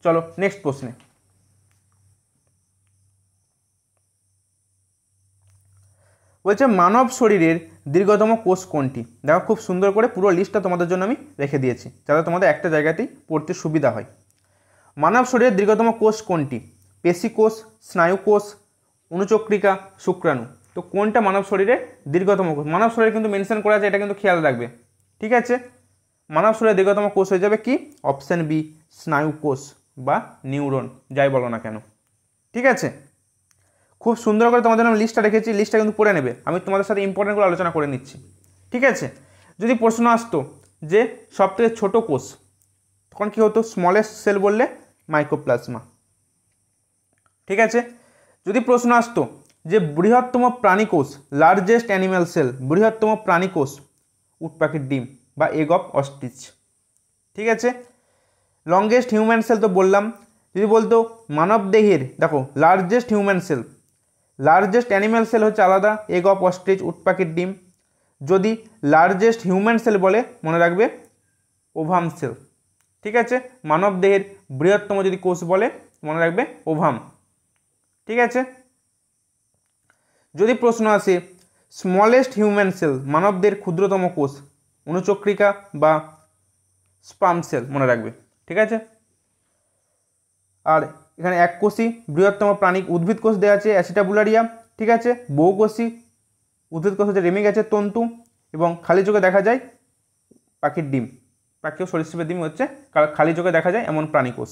চলো নেক্সট প্রশ্নে। বলছে মানব শরীরের দীর্ঘতম কোষ কোনটি? দেখো খুব সুন্দর করে পুরো লিস্টটা তোমাদের জন্য আমি রেখে দিয়েছি, যাতে তোমাদের একটা জায়গাতেই পড়তে সুবিধা হয়। মানব শরীরের দীর্ঘতম কোষ কোনটি? পেশি কোষ, স্নায়ু কোষ, অনুচক্রিকা, শুক্রাণু। তো কোনটা মানব শরীরের দীর্ঘতম কোষ? মানব শরীরে কিন্তু মেনশন করা আছে, এটা কিন্তু খেয়াল রাখবে। ঠিক আছে, মানব শরীরের দীর্ঘতম কোষ হয়ে যাবে কি? অপশান বি, স্নায়ু কোষ বা নিউরন, যাই বলো না কেন। ঠিক আছে, খুব সুন্দর করে তোমাদের আমি লিস্টটা রেখেছি, লিস্টটা কিন্তু পড়ে নেবে। আমি তোমাদের সাথে ইম্পর্টেন্টগুলো আলোচনা করে নিচ্ছি। ঠিক আছে, যদি প্রশ্ন আসতো যে সবথেকে ছোট কোষ, তখন কি হতো? স্মলেস্ট সেল বললে মাইক্রোপ্লাজমা। ঠিক আছে, যদি প্রশ্ন আসতো যে বৃহত্তম প্রাণী কোষ, লার্জেস্ট অ্যানিম্যাল সেল, বৃহত্তম প্রাণী কোষ, উট পাখির ডিম বা এগ অফ অস্ট্রিচ। ঠিক আছে, লংগেস্ট হিউম্যান সেল তো বললাম। যদি বলতো মানব দেহের, দেখো largest human cell, largest animal cell হচ্ছে আলাদা, এগ অফ অস্ট্রিচ, উট পাখির ডিম। যদি লার্জেস্ট হিউম্যান সেল বলে, মনে রাখবে ওভাম সেল। ঠিক আছে, মানব দেহের বৃহত্তম যদি কোষ বলে, মনে রাখবে ওভাম। ঠিক আছে, যদি প্রশ্ন আসে স্মলেস্ট হিউম্যান সেল, মানবদের ক্ষুদ্রতম কোষ, অনুচক্রিকা বা স্পার্ম সেল, মনে রাখবে। ঠিক আছে, আর এখানে এককোষী বৃহত্তম প্রাণী উদ্ভিদ কোষ দেওয়া আছে অ্যাসিটাবুলারিয়া। ঠিক আছে, বহুকোষী উদ্ভিদ কোষ হচ্ছে রেমিগ্যাসের তন্তু, এবং খালি চোখে দেখা যায় পাখির ডিম, পাখি ও সরীসৃপের ডিম হচ্ছে খালি চোখে দেখা যায় এমন প্রাণী কোষ।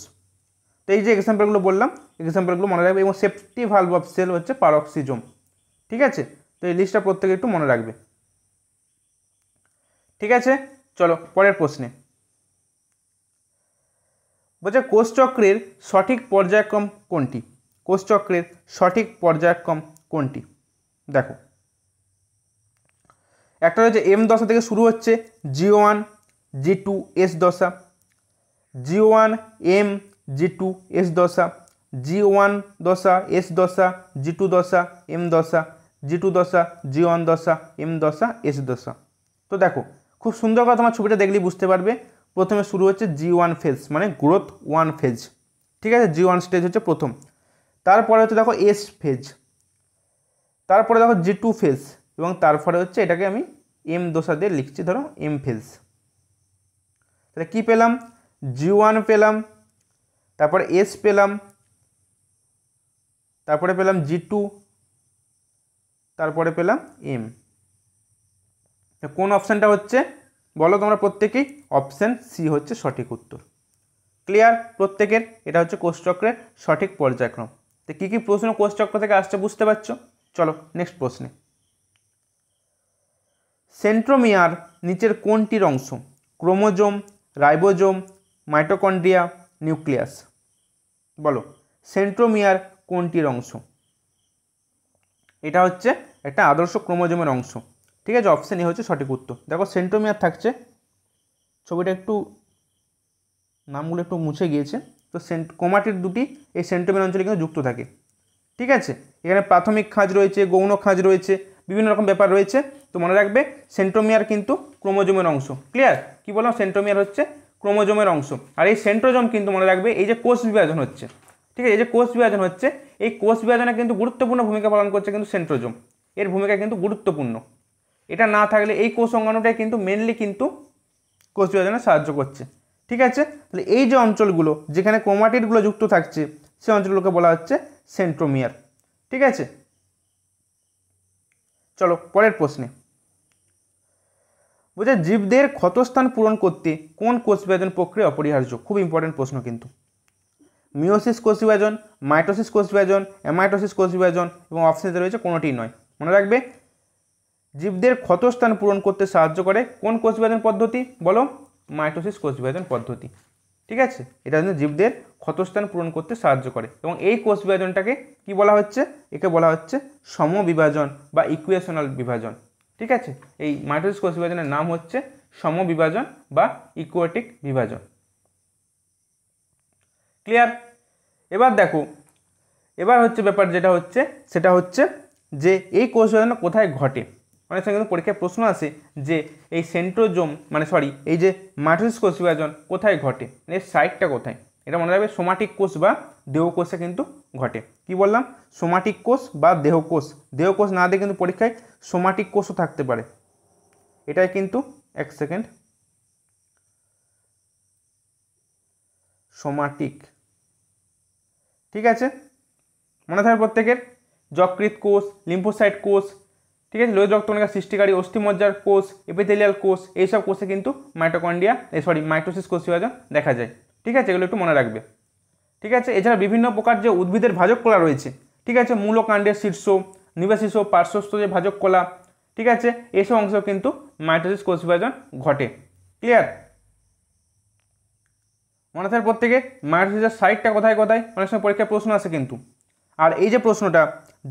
তো এই যে এক্সাম্পলগুলো বললাম, এক্সাম্পলগুলো মনে রাখবে। এবং সেফটি ভালভ অফ সেল হচ্ছে পারক্সিজোম। ঠিক আছে, তো এই লিস্টটা প্রত্যেকে একটু মনে রাখবে। ঠিক আছে, চলো পরের প্রশ্নে। বলছে কোষচক্রের সঠিক পর্যায়ক্রম কোনটি? কোষচক্রের সঠিক পর্যায়ক্রম কোনটি? দেখো একটা হচ্ছে এম দশা থেকে শুরু হচ্ছে, G1 G2 S দশা, G1 M G2 S দশা, G1 দশা S দশা, G2 দশা M দশা, G2 দশা G1 দশা M দশা S দশা। তো দেখো খুব সুন্দর করে তোমার ছবিটা দেখলেই বুঝতে পারবে। প্রথমে শুরু হচ্ছে G1 ফেজ, মানে গ্রোথ 1 ফেজ। ঠিক আছে, G1 স্টেজ হচ্ছে প্রথম। তারপরে হচ্ছে দেখো S ফেজ, তারপরে দেখো G2 ফেজ, এবং তারপরে হচ্ছে এটাকে আমি এম দশা দিয়ে লিখছি, ধরো এম ফেজ। তাহলে কী পেলাম? G1 পেলাম, তারপরে S পেলাম, তারপরে পেলাম G2, তারপরে পেলাম এম। কোন অপশানটা হচ্ছে বলো তোমরা প্রত্যেকেই? অপশান সি হচ্ছে সঠিক উত্তর। ক্লিয়ার প্রত্যেকের? এটা হচ্ছে কোষচক্রের সঠিক পর্যায়ক্রম। তো কী কী প্রশ্ন কোষচক্র থেকে আসছে বুঝতে পারছো? চলো নেক্সট প্রশ্নে। সেন্ট্রোমিয়ার নিচের কোনটির অংশ? Chromosome, ribosome, mitochondria, nucleus. বলো সেন্ট্রোমিয়ার কোনটির অংশ? এটা হচ্ছে একটা আদর্শ ক্রোমোজোমের অংশ। ঠিক আছে, অপশান এ হচ্ছে সঠিক উত্তর। দেখো সেন্ট্রোমিয়ার থাকছে, ছবিটা একটু নামগুলো একটু মুছে গিয়েছে। তো ক্রোমাটিড দুটি এই সেন্ট্রোমিয়ার অঞ্চলে কিন্তু যুক্ত থাকে। ঠিক আছে, এখানে প্রাথমিক খাঁজ রয়েছে, গৌণ খাঁজ রয়েছে, বিভিন্ন রকম ব্যাপার রয়েছে। তো মনে রাখবে সেন্ট্রোমিয়ার কিন্তু ক্রোমোজোমের অংশ। ক্লিয়ার? কি বললাম? সেন্ট্রোমিয়ার হচ্ছে ক্রোমোজোমের অংশ। আর এই সেন্ট্রোজোম কিন্তু মনে রাখবে এই যে কোষ বিভাজন হচ্ছে, ঠিক আছে, এই যে কোষ বিভাজন হচ্ছে, এই কোষ বিভাজনে কিন্তু গুরুত্বপূর্ণ ভূমিকা পালন করছে কিন্তু সেন্ট্রোজোম। এর ভূমিকা কিন্তু গুরুত্বপূর্ণ। এটা না থাকলে এই কোষ অঙ্গাণুটাই কিন্তু মেনলি কিন্তু কোষ বিভাজনে সাহায্য করছে। ঠিক আছে, তাহলে এই যে অঞ্চলগুলো যেখানে ক্রোমাটিডগুলো যুক্ত থাকছে, সেই অঞ্চলগুলোকে বলা হচ্ছে সেন্ট্রোমিয়ার। ঠিক আছে, চলো পরের প্রশ্নে। বলছে জীবদের ক্ষতস্থান পূরণ করতে কোন কোষ বিভাজন প্রক্রিয়া অপরিহার্য? খুব ইম্পর্টেন্ট প্রশ্ন কিন্তু। মিওসিস কোষ বিভাজন, মাইটোসিস কোষ বিভাজন, অ্যামাইটোসিস কোষ বিভাজন এবং অপশানে রয়েছে কোনোটিই নয়। মনে রাখবে জীবদের ক্ষতস্থান পূরণ করতে সাহায্য করে কোন কোষ বিভাজন পদ্ধতি? বলো, মাইটোসিস কোষ বিভাজন পদ্ধতি। ঠিক আছে, এটা কিন্তু জীবদের ক্ষতস্থান পূরণ করতে সাহায্য করে এবং এই কোষ বিভাজনটাকে কি বলা হচ্ছে? একে বলা হচ্ছে সমবিভাজন বা ইকুয়েশনাল বিভাজন। ঠিক আছে, এই মাইটোসিস কোষ বিভাজনের নাম হচ্ছে সমবিভাজন বা ইকুয়েটিক বিভাজন। ক্লিয়ার? এবার দেখো, এবার হচ্ছে ব্যাপার যেটা হচ্ছে সেটা হচ্ছে যে এই কোষ বিভাজন কোথায় ঘটে। অনেক সময় কিন্তু পরীক্ষায় প্রশ্ন আসে যে এই সেন্ট্রোজোম এই যে মাইটোসিস কোষ বিভাজন কোথায় ঘটে, এর সাইটটা কোথায়? এটা মনে রাখবে সোমাটিক কোষ বা দেহকোষে কিন্তু ঘটে। কি বললাম? সোমাটিক কোষ বা দেহকোষ। দেহকোষ না দিয়ে কিন্তু পরীক্ষায় সোমাটিক কোষও থাকতে পারে। এটাই কিন্তু এক সেকেন্ড, সোমাটিক। ঠিক আছে, মনে থাকবে প্রত্যেকের। যকৃৎ কোষ, লিম্ফোসাইট কোষ, ঠিক আছে, লোহিত রক্তকণিকা সৃষ্টিকারী অস্থিমজ্জার কোষ, এপিথেলিয়াল কোষ, এইসব কোষে কিন্তু মাইটোসিস কোষ বিভাজন দেখা যায়। ঠিক আছে, এগুলো একটু মনে রাখবে। ঠিক আছে, এছাড়া বিভিন্ন প্রকার যে উদ্ভিদের ভাজক কলা রয়েছে, ঠিক আছে, মূলকাণ্ডের শীর্ষ, নিবাশিস, পার্শ্বস্থ যে ভাজক কলা, ঠিক আছে, এইসব অংশ কিন্তু মাইটোসিস কোষ বিভাজন ঘটে। ক্লিয়ার? মনে থাকবে প্রত্যেকে মাইটোসিসের সাইটটা কোথায় কোথায়, অনেক সময় পরীক্ষায় প্রশ্ন আসে কিন্তু। আর এই যে প্রশ্নটা,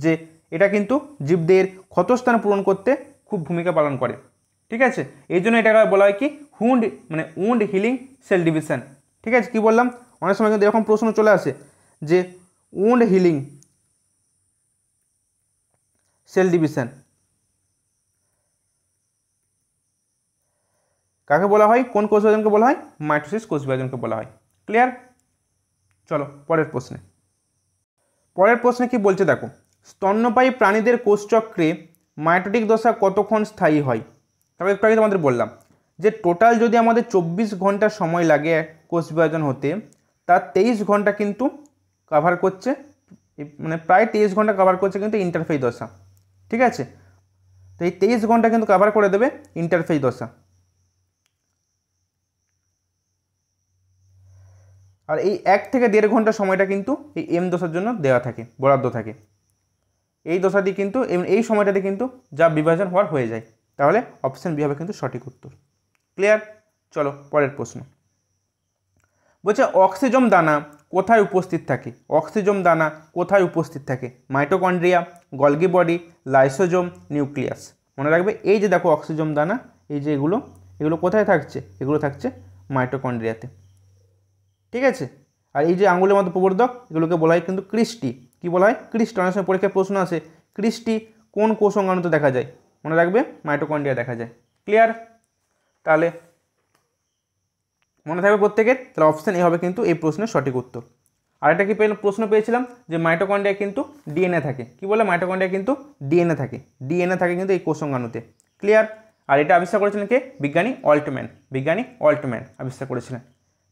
যে এটা কিন্তু জীবদের ক্ষতস্থান পূরণ করতে খুব ভূমিকা পালন করে। ঠিক আছে, এই জন্য এটাকে বলা হয় কি উন্ড হিলিং সেল ডিভিশন। ঠিক আছে, কি বললাম? অনেক সময় কিন্তু এরকম প্রশ্ন চলে আসে যে উন্ড হিলিং সেল ডিভিশন কাকে বলা হয়? কোন কোষ বিভাজনকে বলা হয়? মাইটোসিস কোষ বিভাজনকে বলা হয়। ক্লিয়ার? চলো পরের প্রশ্নে। পরের প্রশ্নে কি বলছে দেখো, স্তন্যপায়ী প্রাণীদের কোষচক্রে মাইটোটিক দশা কতক্ষণ স্থায়ী হয়? তবে একটু আগে তোমাদের বললাম যে টোটাল যদি আমাদের 24 ঘন্টা সময় লাগে কোষ বিভাজন হতে, তার 23 ঘন্টা কিন্তু কভার করছে, প্রায় 23 ঘন্টা কভার করছে কিন্তু ইন্টারফেজ দশা। ঠিক আছে, তো এই 23 ঘন্টা কিন্তু কভার করে দেবে ইন্টারফেজ দশা। আর এই 1 থেকে 1.5 ঘন্টা সময়টা কিন্তু এই এম দশার জন্য দেওয়া থাকে, বরাদ্দ থাকে। এই দশাটি কিন্তু এই সময়টাতে কিন্তু যা বিভাজন হওয়ার হয়ে যায়। তাহলে অপশন বি হবে কিন্তু সঠিক উত্তর। ক্লিয়ার? চলো পরের প্রশ্ন। বলছে অক্সিজম দানা কোথায় উপস্থিত থাকে? অক্সিজম দানা কোথায় উপস্থিত থাকে? Mitochondria, Golgi body, lysosome, nucleus. মনে রাখবে এই যে দেখো অক্সিজম দানা, এই যে এগুলো কোথায় থাকছে? এগুলো থাকছে মাইটোকন্ড্রিয়াতে। ঠিক আছে, আর এই যে আঙুলের মতো প্রবর্ধক, এগুলোকে বলা হয় কিন্তু ক্রিস্টি। কি বলা হয়? ক্রিস্টি। অনেক সময় পরীক্ষায় প্রশ্ন আসে ক্রিস্টি কোন কোষ অঙ্গাণুতে দেখা যায়? মনে রাখবে মাইটোকন্ড্রিয়া দেখা যায়। ক্লিয়ার? তাহলে মনে থাকবে প্রত্যেকের, তাহলে অপশান এ হবে কিন্তু এই প্রশ্নের সঠিক উত্তর। আরেকটা কি প্রশ্ন পেয়েছিলাম যে মাইটোকন্ড্রিয়া কিন্তু ডিএনএ থাকে। কি বলে? মাইটোকন্ড্রিয়া কিন্তু ডিএনএ থাকে। ডিএনএ থাকে কিন্তু এই কোষ অঙ্গাণুতে। ক্লিয়ার? আর এটা আবিষ্কার করেছিলেন কে? বিজ্ঞানী অল্টম্যান আবিষ্কার করেছিলেন।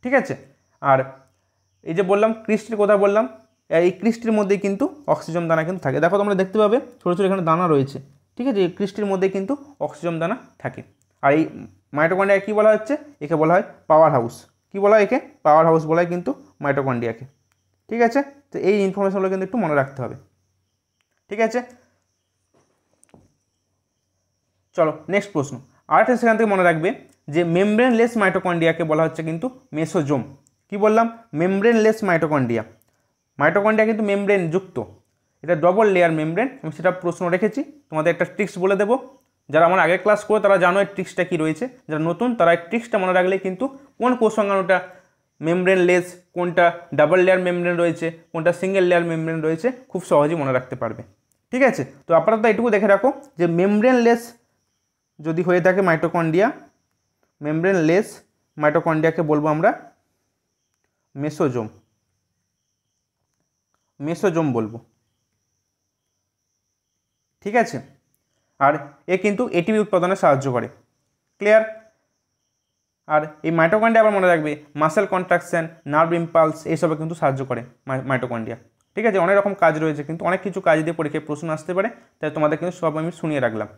ঠিক আছে, আর এই যে বললাম ক্রিস্টির কথা বললাম, এই ক্রিস্টির মধ্যেই কিন্তু অক্সিজম দানা কিন্তু থাকে। দেখো তোমরা দেখতে পাবে ছোটো ছোটো এখানে দানা রয়েছে। ঠিক আছে, এই ক্রিস্টির মধ্যে কিন্তু অক্সিজম দানা থাকে। আর এই মাইটোকন্ড্রিয়া কী বলা হচ্ছে? একে বলা হয় পাওয়ার হাউস। কী বলা হয়? একে পাওয়ার হাউস বলা হয় কিন্তু মাইটোকন্ড্রিয়াকে। ঠিক আছে, তো এই ইনফরমেশনগুলো কিন্তু একটু মনে রাখতে হবে। ঠিক আছে, চলো নেক্সট প্রশ্ন। আরেকটা সেখান থেকে মনে রাখবে যে মেমব্রেনলেস মাইটোকন্ড্রিয়াকে বলা হচ্ছে কিন্তু মেসোজোম। কি বললাম? মেমব্রেনলেস মাইটোকন্ড্রিয়া। মাইটোকন্ড্রিয়া কিন্তু মেমব্রেন যুক্ত, এটা ডবল লেয়ার মেমব্রেন। আমি সেটা প্রশ্ন রেখেছি, তোমাদের একটা ট্রিক্স বলে দেবো। যারা আমার আগের ক্লাস করে তারা জানো এই ট্রিক্সটা কী রয়েছে, যারা নতুন তারা এই ট্রিক্সটা মনে রাখলে কিন্তু কোন কোষ অঙ্গাণুটা মেমব্রেনলেস, কোনটা ডাবল লেয়ার মেমব্রেন রয়েছে, কোনটা সিঙ্গেল লেয়ার মেমব্রেন রয়েছে, খুব সহজেই মনে রাখতে পারবে। ঠিক আছে, তো আপাতত এটুকু দেখে রাখো যে মেমব্রেনলেস যদি হয়ে থাকে মাইটোকন্ড্রিয়া, মেমব্রেনলেস মাইটোকন্ড্রিয়াকে বলবো আমরা মেসোজোম বলবো। ঠিক আছে, আর এ কিন্তু এটিপি উৎপাদনে সাহায্য করে। ক্লিয়ার? আর এই মাইটোকন্ড্রিয়া আবার মনে রাখবে মাসেল কন্ট্রাকশন, নার্ভ ইম্পালস এইসবে কিন্তু সাহায্য করে মাইটোকন্ড্রিয়া। ঠিক আছে, অনেক রকম কাজ রয়েছে কিন্তু অনেক কিছু কাজ দিয়ে পরীক্ষায় প্রশ্ন আসতে পারে, তাই তোমাদের কিন্তু সব আমি শুনিয়ে রাখলাম।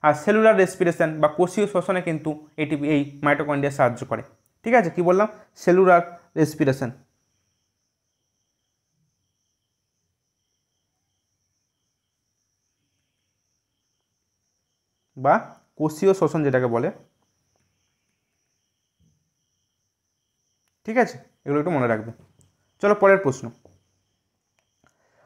আর সেলুলার রেসপিরেশন বা কোষীয় শ্বসনে কিন্তু এই মাইটোকন্ড্রিয়া সাহায্য করে। ঠিক আছে, কি বললাম? সেলুলার রেসপিরেশন বা কোষীয় শ্বসন যেটাকে বলে। ঠিক আছে, এগুলো একটু মনে রাখবে। চলো পরের প্রশ্ন।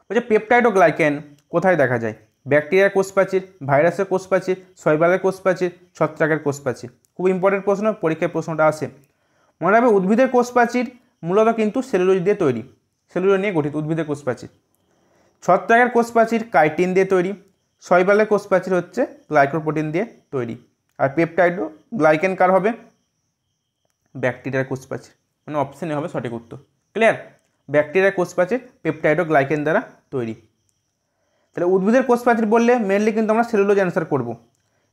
বলছে পেপটাইডোগ্লাইকেন কোথায় দেখা যায়? ব্যাকটেরিয়ার কোষপ্রাচীর, ভাইরাসের কোষপ্রাচীর, শৈবালের কোষপ্রাচীর, ছত্রাকের কোষপ্রাচীর। খুব ইম্পর্টেন্ট প্রশ্ন, পরীক্ষায় প্রশ্নটা আসে। মনে রাখবে উদ্ভিদের কোষপ্রাচীর মূলত কিন্তু সেলুলোজ দিয়ে তৈরি, সেলুলোজ নিয়ে গঠিত উদ্ভিদের কোষপ্রাচীর। ছত্রাকের কোষপ্রাচীর কাইটিন দিয়ে তৈরি, শৈবালের কোষপ্রাচীর হচ্ছে গ্লাইকোপ্রোটিন দিয়ে তৈরি। আর পেপটাইডোগ্লাইকেন কার হবে? ব্যাকটেরিয়ার কোষপ্রাচীর, মানে অপশানে হবে সঠিক উত্তর। ক্লিয়ার? ব্যাকটেরিয়ার কোষপ্রাচীর পেপটাইডোগ্লাইকেন দ্বারা তৈরি। তাহলে উদ্ভিদের কোষপ্রাচীর বললে মেনলি কিন্তু আমরা সেলুলোজ অ্যান্সার করব।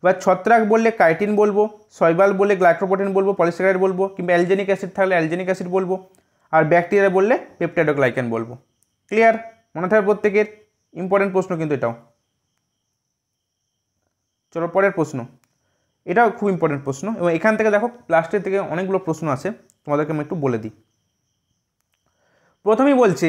এবার ছত্রাক বললে কাইটিন বলবো, শৈবাল বললে গ্লাইকোপ্রোটিন বলবো, পলিস্যাকারাইড বলবো, কিংবা অ্যালজেনিক অ্যাসিড থাকলে অ্যালজেনিক অ্যাসিড বলবো, আর ব্যাকটেরিয়া বললে পেপটাইডোগ্লাইকেন বলবো। ক্লিয়ার? মনে থাকবে প্রত্যেকের, ইম্পর্টেন্ট প্রশ্ন কিন্তু এটাও। চলো পরের প্রশ্ন, এটাও খুব ইম্পর্টেন্ট প্রশ্ন, এবং এখান থেকে দেখো প্লাস্টের থেকে অনেকগুলো প্রশ্ন আছে, তোমাদেরকে আমি একটু বলে দিই। প্রথমেই বলছে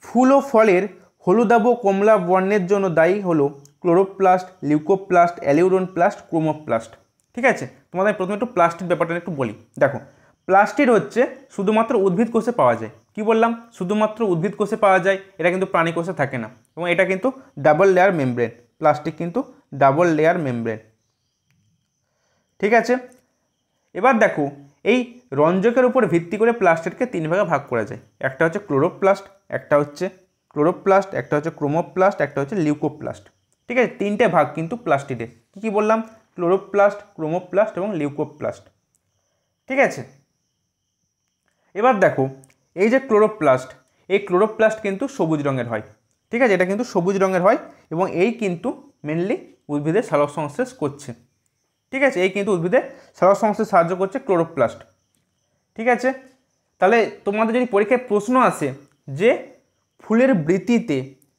ফুল ও ফলের হলুদাভ কমলা বর্ণের জন্য দায়ী হলো ক্লোরোপ্লাস্ট, লিউকোপ্লাস্ট, অ্যালিউরন প্লাস্ট, ক্রোমোপ্লাস্ট। ঠিক আছে, তোমাদের প্রথমে একটু প্লাস্টিক ব্যাপারটা একটু বলি। দেখো প্লাস্টিড হচ্ছে শুধুমাত্র উদ্ভিদ কোষে পাওয়া যায়। কি বললাম? শুধুমাত্র উদ্ভিদ কোষে পাওয়া যায়, এটা কিন্তু প্রাণী কোষে থাকে না, এবং এটা কিন্তু ডাবল লেয়ার মেমব্রেন। প্লাস্টিক কিন্তু ডাবল লেয়ার মেমব্রেন। ঠিক আছে, এবার দেখো এই রঞ্জকের উপর ভিত্তি করে প্লাস্টিডকে তিন ভাগে ভাগ করা যায়। একটা হচ্ছে ক্লোরোপ্লাস্ট, একটা হচ্ছে ক্রোমোপ্লাস্ট, একটা হচ্ছে লিউকোপ্লাস্ট। ঠিক আছে, তিনটে ভাগ কিন্তু প্লাস্টিডে। কী বললাম? ক্লোরোপ্লাস্ট, ক্রোমোপ্লাস্ট এবং লিউকোপ্লাস্ট। ঠিক আছে, এবার দেখো এই যে ক্লোরোপ্লাস্ট, এই ক্লোরোপ্লাস্ট কিন্তু সবুজ রঙের হয়। ঠিক আছে, এটা কিন্তু সবুজ রঙের হয়, এবং এই কিন্তু মেনলি উদ্ভিদের সালোক সংশ্লেষ করছে। ঠিক আছে, এই কিন্তু উদ্ভিদের সালোক সংশ্লেষ সাহায্য করছে ক্লোরোপ্লাস্ট। ঠিক আছে, তাহলে তোমাদের যদি পরীক্ষায় প্রশ্ন আসে যে ফুলের বৃতিতে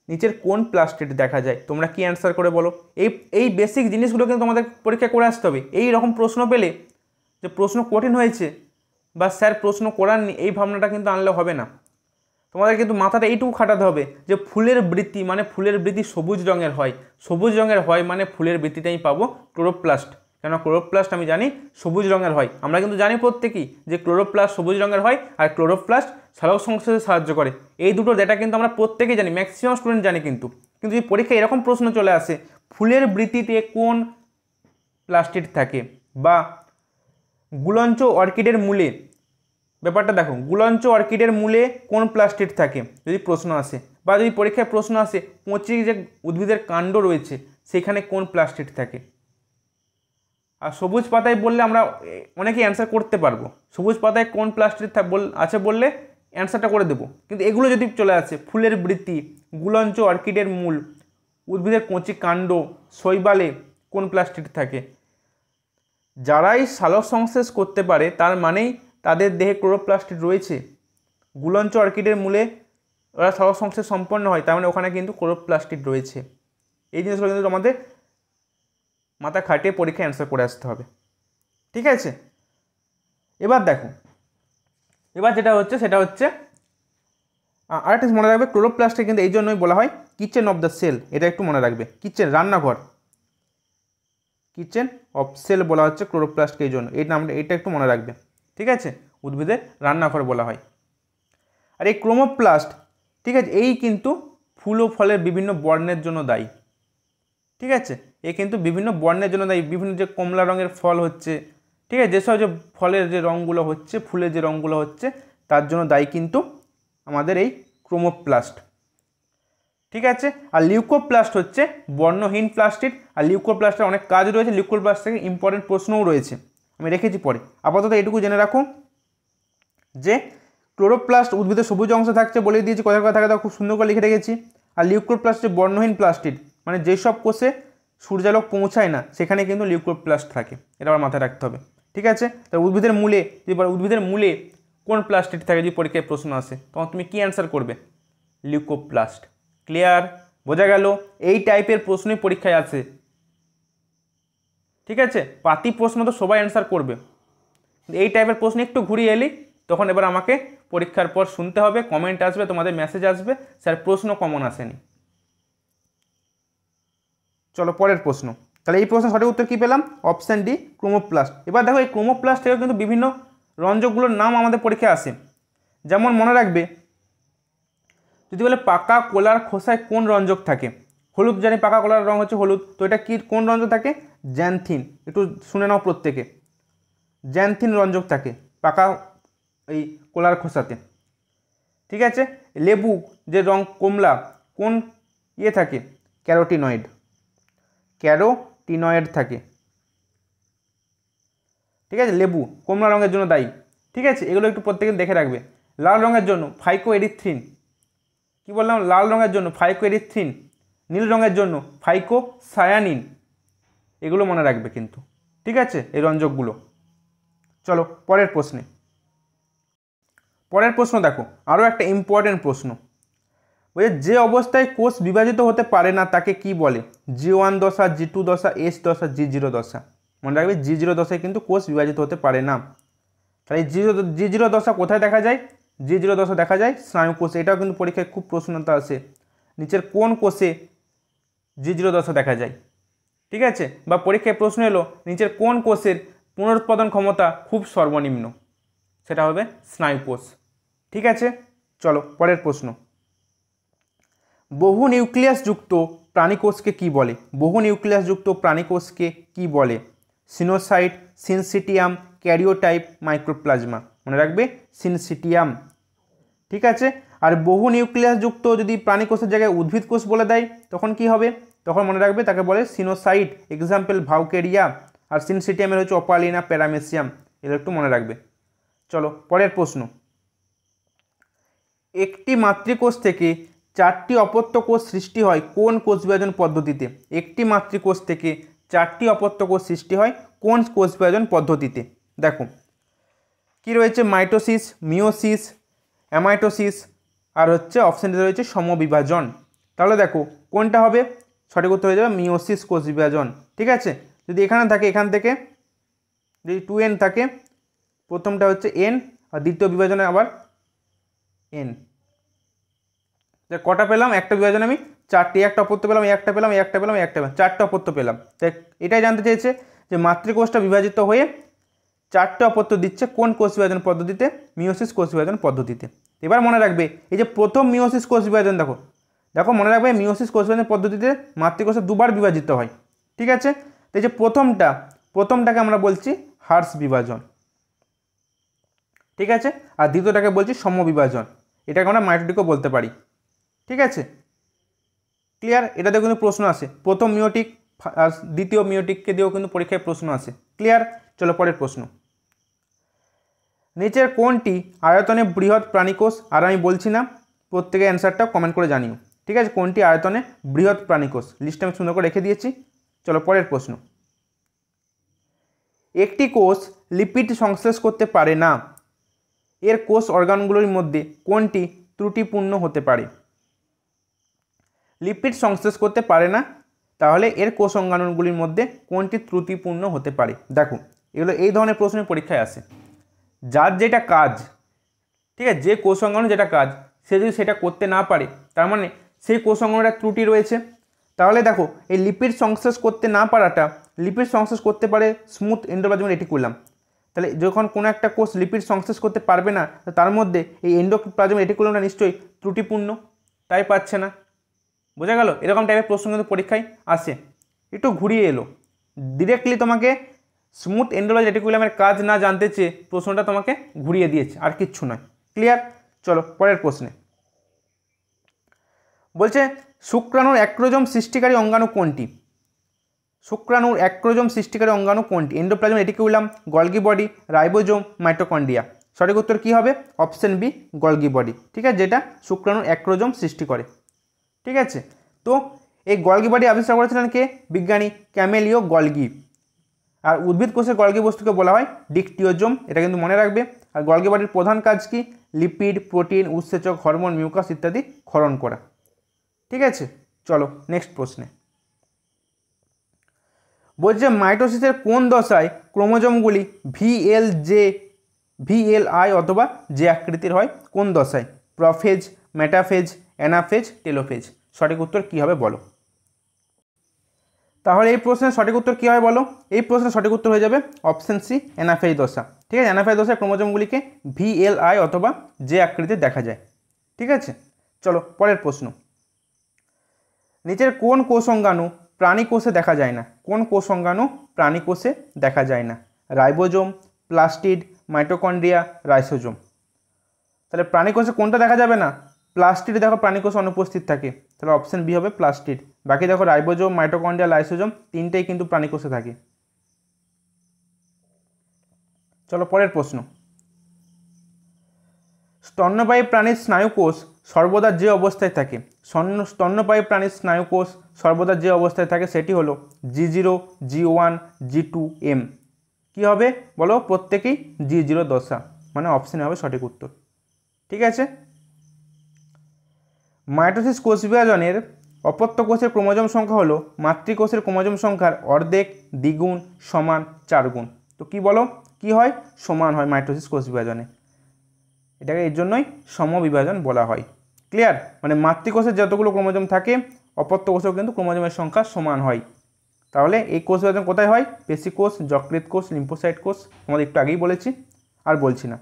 নিচের কোন প্লাস্টিড দেখা যায়, তোমরা কি অ্যান্সার করে বলো? এই বেসিক জিনিসগুলো কিন্তু তোমাদের পরীক্ষা করে আসতে হবে। এই রকম প্রশ্ন পেলে যে প্রশ্ন কঠিন হয়েছে বা স্যার প্রশ্ন করাননি, এই ভাবনাটা কিন্তু আনলে হবে না। তোমাদের কিন্তু মাথাটা এইটুকু খাটাতে হবে যে ফুলের বৃতি মানে ফুলের বৃতি সবুজ রঙের হয়, সবুজ রঙের হয় মানে ফুলের বৃতিতেই পাবো ক্লোরোপ্লাস্ট। কেন ক্লোরোপ্লাস্ট আমি জানি সবুজ রঙের হয়, আমরা কিন্তু জানি প্রত্যেকেই যে ক্লোরোপ্লাস্ট সবুজ রঙের হয় আর ক্লোরোপ্লাস্ট সালোক সংশ্লেষে সাহায্য করে। এই দুটো ডেটা কিন্তু আমরা প্রত্যেকেই জানি, ম্যাক্সিমাম স্টুডেন্ট জানি। কিন্তু যদি পরীক্ষায় এরকম প্রশ্ন চলে আসে ফুলের বৃতিতে কোন প্লাস্টিড থাকে, বা গুলঞ্চ অর্কিডের মূলে, ব্যাপারটা দেখো গুলঞ্চ অর্কিডের মূলে কোন প্লাস্টিড থাকে যদি প্রশ্ন আসে, বা যদি পরীক্ষায় প্রশ্ন আসে পচি যে উদ্ভিদের কাণ্ড রয়েছে সেখানে কোন প্লাস্টিড থাকে। আর সবুজ পাতায় বললে আমরা অনেকেই অ্যান্সার করতে পারবো, সবুজ পাতায় কোন প্লাস্টিড আছে বললে অ্যান্সারটা করে দেবো। কিন্তু এগুলো যদি চলে আসে ফুলের বৃতি, গুলঞ্চ অর্কিডের মূল, উদ্ভিদের কচি কাণ্ড, শৈবালে কোন প্লাস্টিড থাকে, যারাই সালোক সংশ্লেষ করতে পারে তার মানেই তাদের দেহে ক্লোরোপ্লাস্টিড রয়েছে। গুলঞ্চ অর্কিডের মূলে ওরা সালোক সংশ্লেষ সম্পন্ন হয়, তার মানে ওখানে কিন্তু ক্লোরোপ্লাস্টিড রয়েছে। এই জিনিসগুলো কিন্তু আমাদের মাথা খাটিয়ে পরীক্ষায় অ্যান্সার করে আসতে হবে। ঠিক আছে, এবার দেখো এবার যেটা হচ্ছে সেটা হচ্ছে আরেকটা মনে রাখবে, ক্লোরোপ্লাস্টে কিন্তু এই জন্যই বলা হয় কিচেন অফ দ্য সেল। এটা একটু মনে রাখবে, কিচেন রান্নাঘর, কিচেন অফ সেল বলা হচ্ছে ক্লোরোপ্লাস্টকে এই জন্য, এই নামটা এটা একটু মনে রাখবে। ঠিক আছে, উদ্ভিদের রান্নাঘর বলা হয়। আর এই ক্রোমোপ্লাস্ট, ঠিক আছে, এই কিন্তু ফুল ও ফলের বিভিন্ন বর্ণের জন্য দায়ী। ঠিক আছে, এ কিন্তু বিভিন্ন বর্ণের জন্য দায়ী, বিভিন্ন যে কমলা রঙের ফল হচ্ছে, ঠিক আছে, যেসব যে ফলের যে রঙগুলো হচ্ছে, ফুলের যে রঙগুলো হচ্ছে, তার জন্য দায়ী কিন্তু আমাদের এই ক্রোমোপ্লাস্ট। ঠিক আছে, আর লিউকোপ্লাস্ট হচ্ছে বর্ণহীন প্লাস্টিড। আর লিউকোপ্লাস্টের অনেক কাজ রয়েছে, লিউকোপ্লাস্ট থেকে ইম্পর্টেন্ট প্রশ্নও রয়েছে, আমি রেখেছি পরে। আপাতত এটুকু জেনে রাখো যে ক্লোরোপ্লাস্ট উদ্ভিদের সবুজ অংশ থাকছে, বলে দিয়েছি কোথায় কোথায় থাকে, তা খুব সুন্দর করে লিখে রেখেছি। আর লিউকোপ্লাস্ট যে বর্ণহীন প্লাস্টিড, মানে যেসব কোষে সূর্যালোক পৌঁছায় না সেখানে কিন্তু লিউকোপ্লাস্ট থাকে, এটা আমার মাথায় রাখতে হবে। ঠিক আছে, তা উদ্ভিদের মূলে যদি উদ্ভিদের মূলে কোন প্লাস্টিড থাকে যদি পরীক্ষায় প্রশ্ন আসে, তখন তুমি কি অ্যান্সার করবে? লিউকোপ্লাস্ট। ক্লিয়ার? বোঝা গেল? এই টাইপের প্রশ্নই পরীক্ষায় আছে। ঠিক আছে, পাতি প্রশ্ন তো সবাই অ্যান্সার করবে, এই টাইপের প্রশ্ন একটু ঘুরিয়ে এলি তখন এবার আমাকে পরীক্ষার পর শুনতে হবে, কমেন্ট আসবে, তোমাদের মেসেজ আসবে, স্যার প্রশ্ন কমন আসেনি। চলো পরের প্রশ্ন। তাহলে এই প্রশ্নের সঠিক উত্তর কী পেলাম? Option D, chromoplast. এবার দেখো এই ক্রোমোপ্লাস্ট থেকেও কিন্তু বিভিন্ন রঞ্জকগুলোর নাম আমাদের পরীক্ষায় আসে। যেমন মনে রাখবে, যদি বলে পাকা কলার খোসায় কোন রঞ্জক থাকে, হলুদ জানি পাকা কলার রং হচ্ছে হলুদ, তো এটা কি কোন রঞ্জক থাকে? জ্যান্থিন। একটু শুনে নাও প্রত্যেকে, জ্যান্থিন রঞ্জক থাকে পাকা এই কলার খোসাতে। ঠিক আছে, লেবু যে রং কমলা কোন ইয়ে থাকে? ক্যারোটিনয়েড, ক্যারোটিনয়েড থাকে। ঠিক আছে, লেবু কমলা রঙের জন্য দায়ী। ঠিক আছে, এগুলো একটু প্রত্যেকে দেখে রাখবে। লাল রঙের জন্য ফাইকোএরিথ্রিন, কি বললাম? লাল রঙের জন্য ফাইকোএরিথ্রিন, নীল রঙের জন্য ফাইকোসায়ানিন, এগুলো মনে রাখবে কিন্তু। ঠিক আছে, এই রঞ্জকগুলো। চলো পরের প্রশ্নে। পরের প্রশ্ন দেখো, আরও একটা ইম্পর্টেন্ট প্রশ্ন। বলছে যে অবস্থায় কোষ বিভাজিত হতে পারে না তাকে কি বলে? G1 দশা, G2 দশা, S দশা, G0 দশা। মনে রাখবে G0 দশায় কিন্তু কোষ বিভাজিত হতে পারে না। তাহলে G0 দশা কোথায় দেখা যায়? G0 দশা দেখা যায় স্নায়ু কোষে। এটাও কিন্তু পরীক্ষায় খুব প্রশ্নতা আসে, নিচের কোন কোষে G0 দশা দেখা যায়? ঠিক আছে, বা পরীক্ষায় প্রশ্ন এলো নিচের কোন কোষের পুনরুৎপাদন ক্ষমতা খুব সর্বনিম্ন? সেটা হবে স্নায়ু কোষ। ঠিক আছে, চলো পরের প্রশ্ন। বহু নিউক্লিয়াস যুক্ত প্রাণীকোষকে কি বলে? বহু নিউক্লিয়াস যুক্ত প্রাণীকোষকে কি বলে? Coenocyte, সিনসিটিয়াম, karyotype, mycoplasma. মনে রাখবে সিনসিটিয়াম। ঠিক আছে, আর বহু নিউক্লিয়াস যুক্ত যদি প্রাণীকোষের জায়গায় উদ্ভিদ কোষ বলে দেয় তখন কি হবে? তখন মনে রাখবে তাকে বলে সিনোসাইট, এক্সাম্পল ভাউকেরিয়া। আর সিনসিটিয়ামের হচ্ছে অপালিনা প্যারামেসিয়াম, এগুলো একটু মনে রাখবে। চলো পরের প্রশ্ন। একটি মাতৃকোষ থেকে 4টি অপত্য কোষ সৃষ্টি হয় কোন কোষ বিভাজন পদ্ধতিতে? একটি মাতৃকোষ থেকে 4টি অপত্য কোষ সৃষ্টি হয় কোন কোষ বিভাজন পদ্ধতিতে? দেখো কি রয়েছে, মাইটোসিস, মিওসিস, অ্যামাইটোসিস, আর হচ্ছে অপশানটি রয়েছে সমবিভাজন। তাহলে দেখো কোনটা হবে? সঠিক উত্তর হয়ে যাবে মিওসিস কোষ বিভাজন। ঠিক আছে, যদি এখানে থাকে, এখান থেকে যদি 2n থাকে, প্রথমটা হচ্ছে n আর দ্বিতীয় বিভাজনে আবার n। কটা পেলাম? একটা বিভাজনে আমি 4টি, একটা অপত্য পেলাম, একটা পেলাম, একটা পেলাম, একটা পেলাম, 4টে অপত্য পেলাম। তাই এটাই জানতে চেয়েছে যে মাতৃকোষটা বিভাজিত হয়ে 4টে অপত্য দিচ্ছে কোন কোষ বিভাজন পদ্ধতিতে? মিওসিস কোষ বিভাজন পদ্ধতিতে। এবার মনে রাখবে এই যে প্রথম মিওসিস কোষ বিভাজন, দেখো দেখো মনে রাখবে মিওসিস কোষ বিভাজন পদ্ধতিতে মাতৃকোষে দুবার বিভাজিত হয়। ঠিক আছে, তো এই যে প্রথমটাকে আমরা বলছি হার্স বিভাজন। ঠিক আছে, আর দ্বিতীয়টাকে বলছি সমবিভাজন, এটাকে আমরা মাইটোটিকও বলতে পারি। ঠিক আছে, ক্লিয়ার? এটাতে কিন্তু প্রশ্ন আসে, প্রথম মিওটিক আর দ্বিতীয় মিওটিককে দিয়েও কিন্তু পরীক্ষায় প্রশ্ন আসে। ক্লিয়ার? চলো পরের প্রশ্ন। নিচের কোনটি আয়তনে বৃহৎ প্রাণীকোষ? আর আমি বলছি না, প্রত্যেকে অ্যান্সারটা কমেন্ট করে জানিও। ঠিক আছে, কোনটি আয়তনে বৃহৎ প্রাণীকোষ? লিস্টটা আমি সুন্দর করে রেখে দিয়েছি। চলো পরের প্রশ্ন। একটি কোষ লিপিড সংশ্লেষ করতে পারে না, এর কোষ অর্গানগুলোর মধ্যে কোনটি ত্রুটিপূর্ণ হতে পারে? লিপিড সংশ্লেষ করতে পারে না, তাহলে এর কোষ অঙ্গাণুগুলির মধ্যে কোনটি ত্রুটিপূর্ণ হতে পারে? দেখো এগুলো এই ধরনের প্রশ্ন পরীক্ষায় আসে। যার যেটা কাজ, ঠিক আছে, যে কোষ অঙ্গাণু যেটা কাজ, সে যদি সেটা করতে না পারে তার মানে সেই কোষ অঙ্গাণুর ত্রুটি রয়েছে। তাহলে দেখো এই লিপিড সংশ্লেষ করতে না পারাটা, লিপিড সংশ্লেষ করতে পারে স্মুথ এন্ডোপ্লাজমিক রেটিকুলাম। তাহলে যখন কোনো একটা কোষ লিপিড সংশ্লেষ করতে পারবে না, তার মধ্যে এই এন্ডোপ্লাজমিক রেটিকুলামটা নিশ্চয়ই ত্রুটিপূর্ণ, তাই পাচ্ছে না। বোঝা গেল? এরকম টাইপের প্রশ্ন কিন্তু পরীক্ষায় আসে। একটু ঘুরিয়ে এলো, ডিরেক্টলি তোমাকে স্মুথ এন্ডোপ্লাজমিক রেটিকুলামের কাজ না জানতে চেয়ে প্রশ্নটা তোমাকে ঘুরিয়ে দিয়েছে, আর কিচ্ছু নয়। ক্লিয়ার? চলো পরের প্রশ্নে। বলছে শুক্রাণুর অ্যাক্রোজোম সৃষ্টিকারী অঙ্গাণু কোনটি? শুক্রাণুর অ্যাক্রোজোম সৃষ্টিকারী অঙ্গাণু কোনটি? Endoplasmic reticulum, Golgi body, ribosome, mitochondria. সঠিক উত্তর কী হবে? Option B, Golgi body. ঠিক আছে, যেটা শুক্রাণুর অ্যাক্রোজোম সৃষ্টি করে। ঠিক আছে, তো এই গলগি বডি আবিষ্কার করেছিলেন কে? বিজ্ঞানী ক্যামেলিও গলগি। আর উদ্ভিদ কোষের গলগি বস্তুকে বলা হয় ডিকটিওজোম, এটা কিন্তু মনে রাখবে। আর গলগি বডির প্রধান কাজ কি? লিপিড, প্রোটিন, উৎসেচক, হরমোন, মিউকাস ইত্যাদি ক্ষরণ করা। ঠিক আছে, চলো নেক্সট প্রশ্নে। বলছে মাইটোসিসের কোন দশায় ক্রোমোজোমগুলি ভিএলআই অথবা জে আকৃতির হয়? কোন দশায়? Prophase, metaphase, anaphase, telophase. সঠিক উত্তর কী হবে বলো? তাহলে এই প্রশ্নের সঠিক উত্তর কী হবে বলো? এই প্রশ্নের সঠিক উত্তর হয়ে যাবে অপশন সি, অ্যানাফেজ দশা। ঠিক আছে, অ্যানাফেজ দশায় ক্রোমোজোমগুলিকে ভিএলআই অথবা জে আকৃতির দেখা যায়। ঠিক আছে, চলো পরের প্রশ্ন। নিচের কোন কোষ অঙ্গাণু প্রাণী কোষে দেখা যায় না? কোন কোষ অঙ্গাণু প্রাণী কোষে দেখা যায় না? Ribosome, plastid, mitochondria, lysosome. তাহলে প্রাণী কোষে কোনটা দেখা যাবে না? প্লাস্টিড দেখো প্রাণী কোষে অনুপস্থিত থাকে, তাহলে অপশন বি হবে প্লাস্টিড। বাকি দেখো রাইবোজোম, মাইটোকন্ড্রিয়া, লাইসোজোম তিনটেই কিন্তু প্রাণী কোষে থাকে। চলো পরের প্রশ্ন। স্তন্যপায়ী প্রাণীর স্নায়ুকোষ সর্বদা যে অবস্থায় থাকে, স্তন্যপায়ী প্রাণীর স্নায়ুকোষ সর্বদা যে অবস্থায় থাকে সেটি হলো G0, G1, G2M। কী হবে বলো? প্রত্যেকেই G0 দশা, মানে অপশন হবে সঠিক উত্তর। ঠিক আছে, মাইটোসিস কোষ বিভাজনের অপত্য কোষের ক্রোমোজোম সংখ্যা হলো মাতৃকোষের ক্রোমোজোম সংখ্যার অর্ধেক, দ্বিগুণ, সমান, 4 গুণ। তো কি বলো, কি হয়? সমান হয় মাইটোসিস কোষ বিভাজনে। এটাকে এর জন্যই সমবিভাজন বলা হয়। ক্লিয়ার? মানে মাতৃকোষের যতগুলো ক্রোমোজোম থাকে অপত্য কোষেও কিন্তু ক্রোমোজোমের সংখ্যা সমান হয়। তাহলে এই কোষ বিভাজন কোথায় হয়? পেশি কোষ, যকৃৎ কোষ, লিম্ফোসাইট কোষ। তোমাদের একটু আগেই বলেছি, আর বলছি না।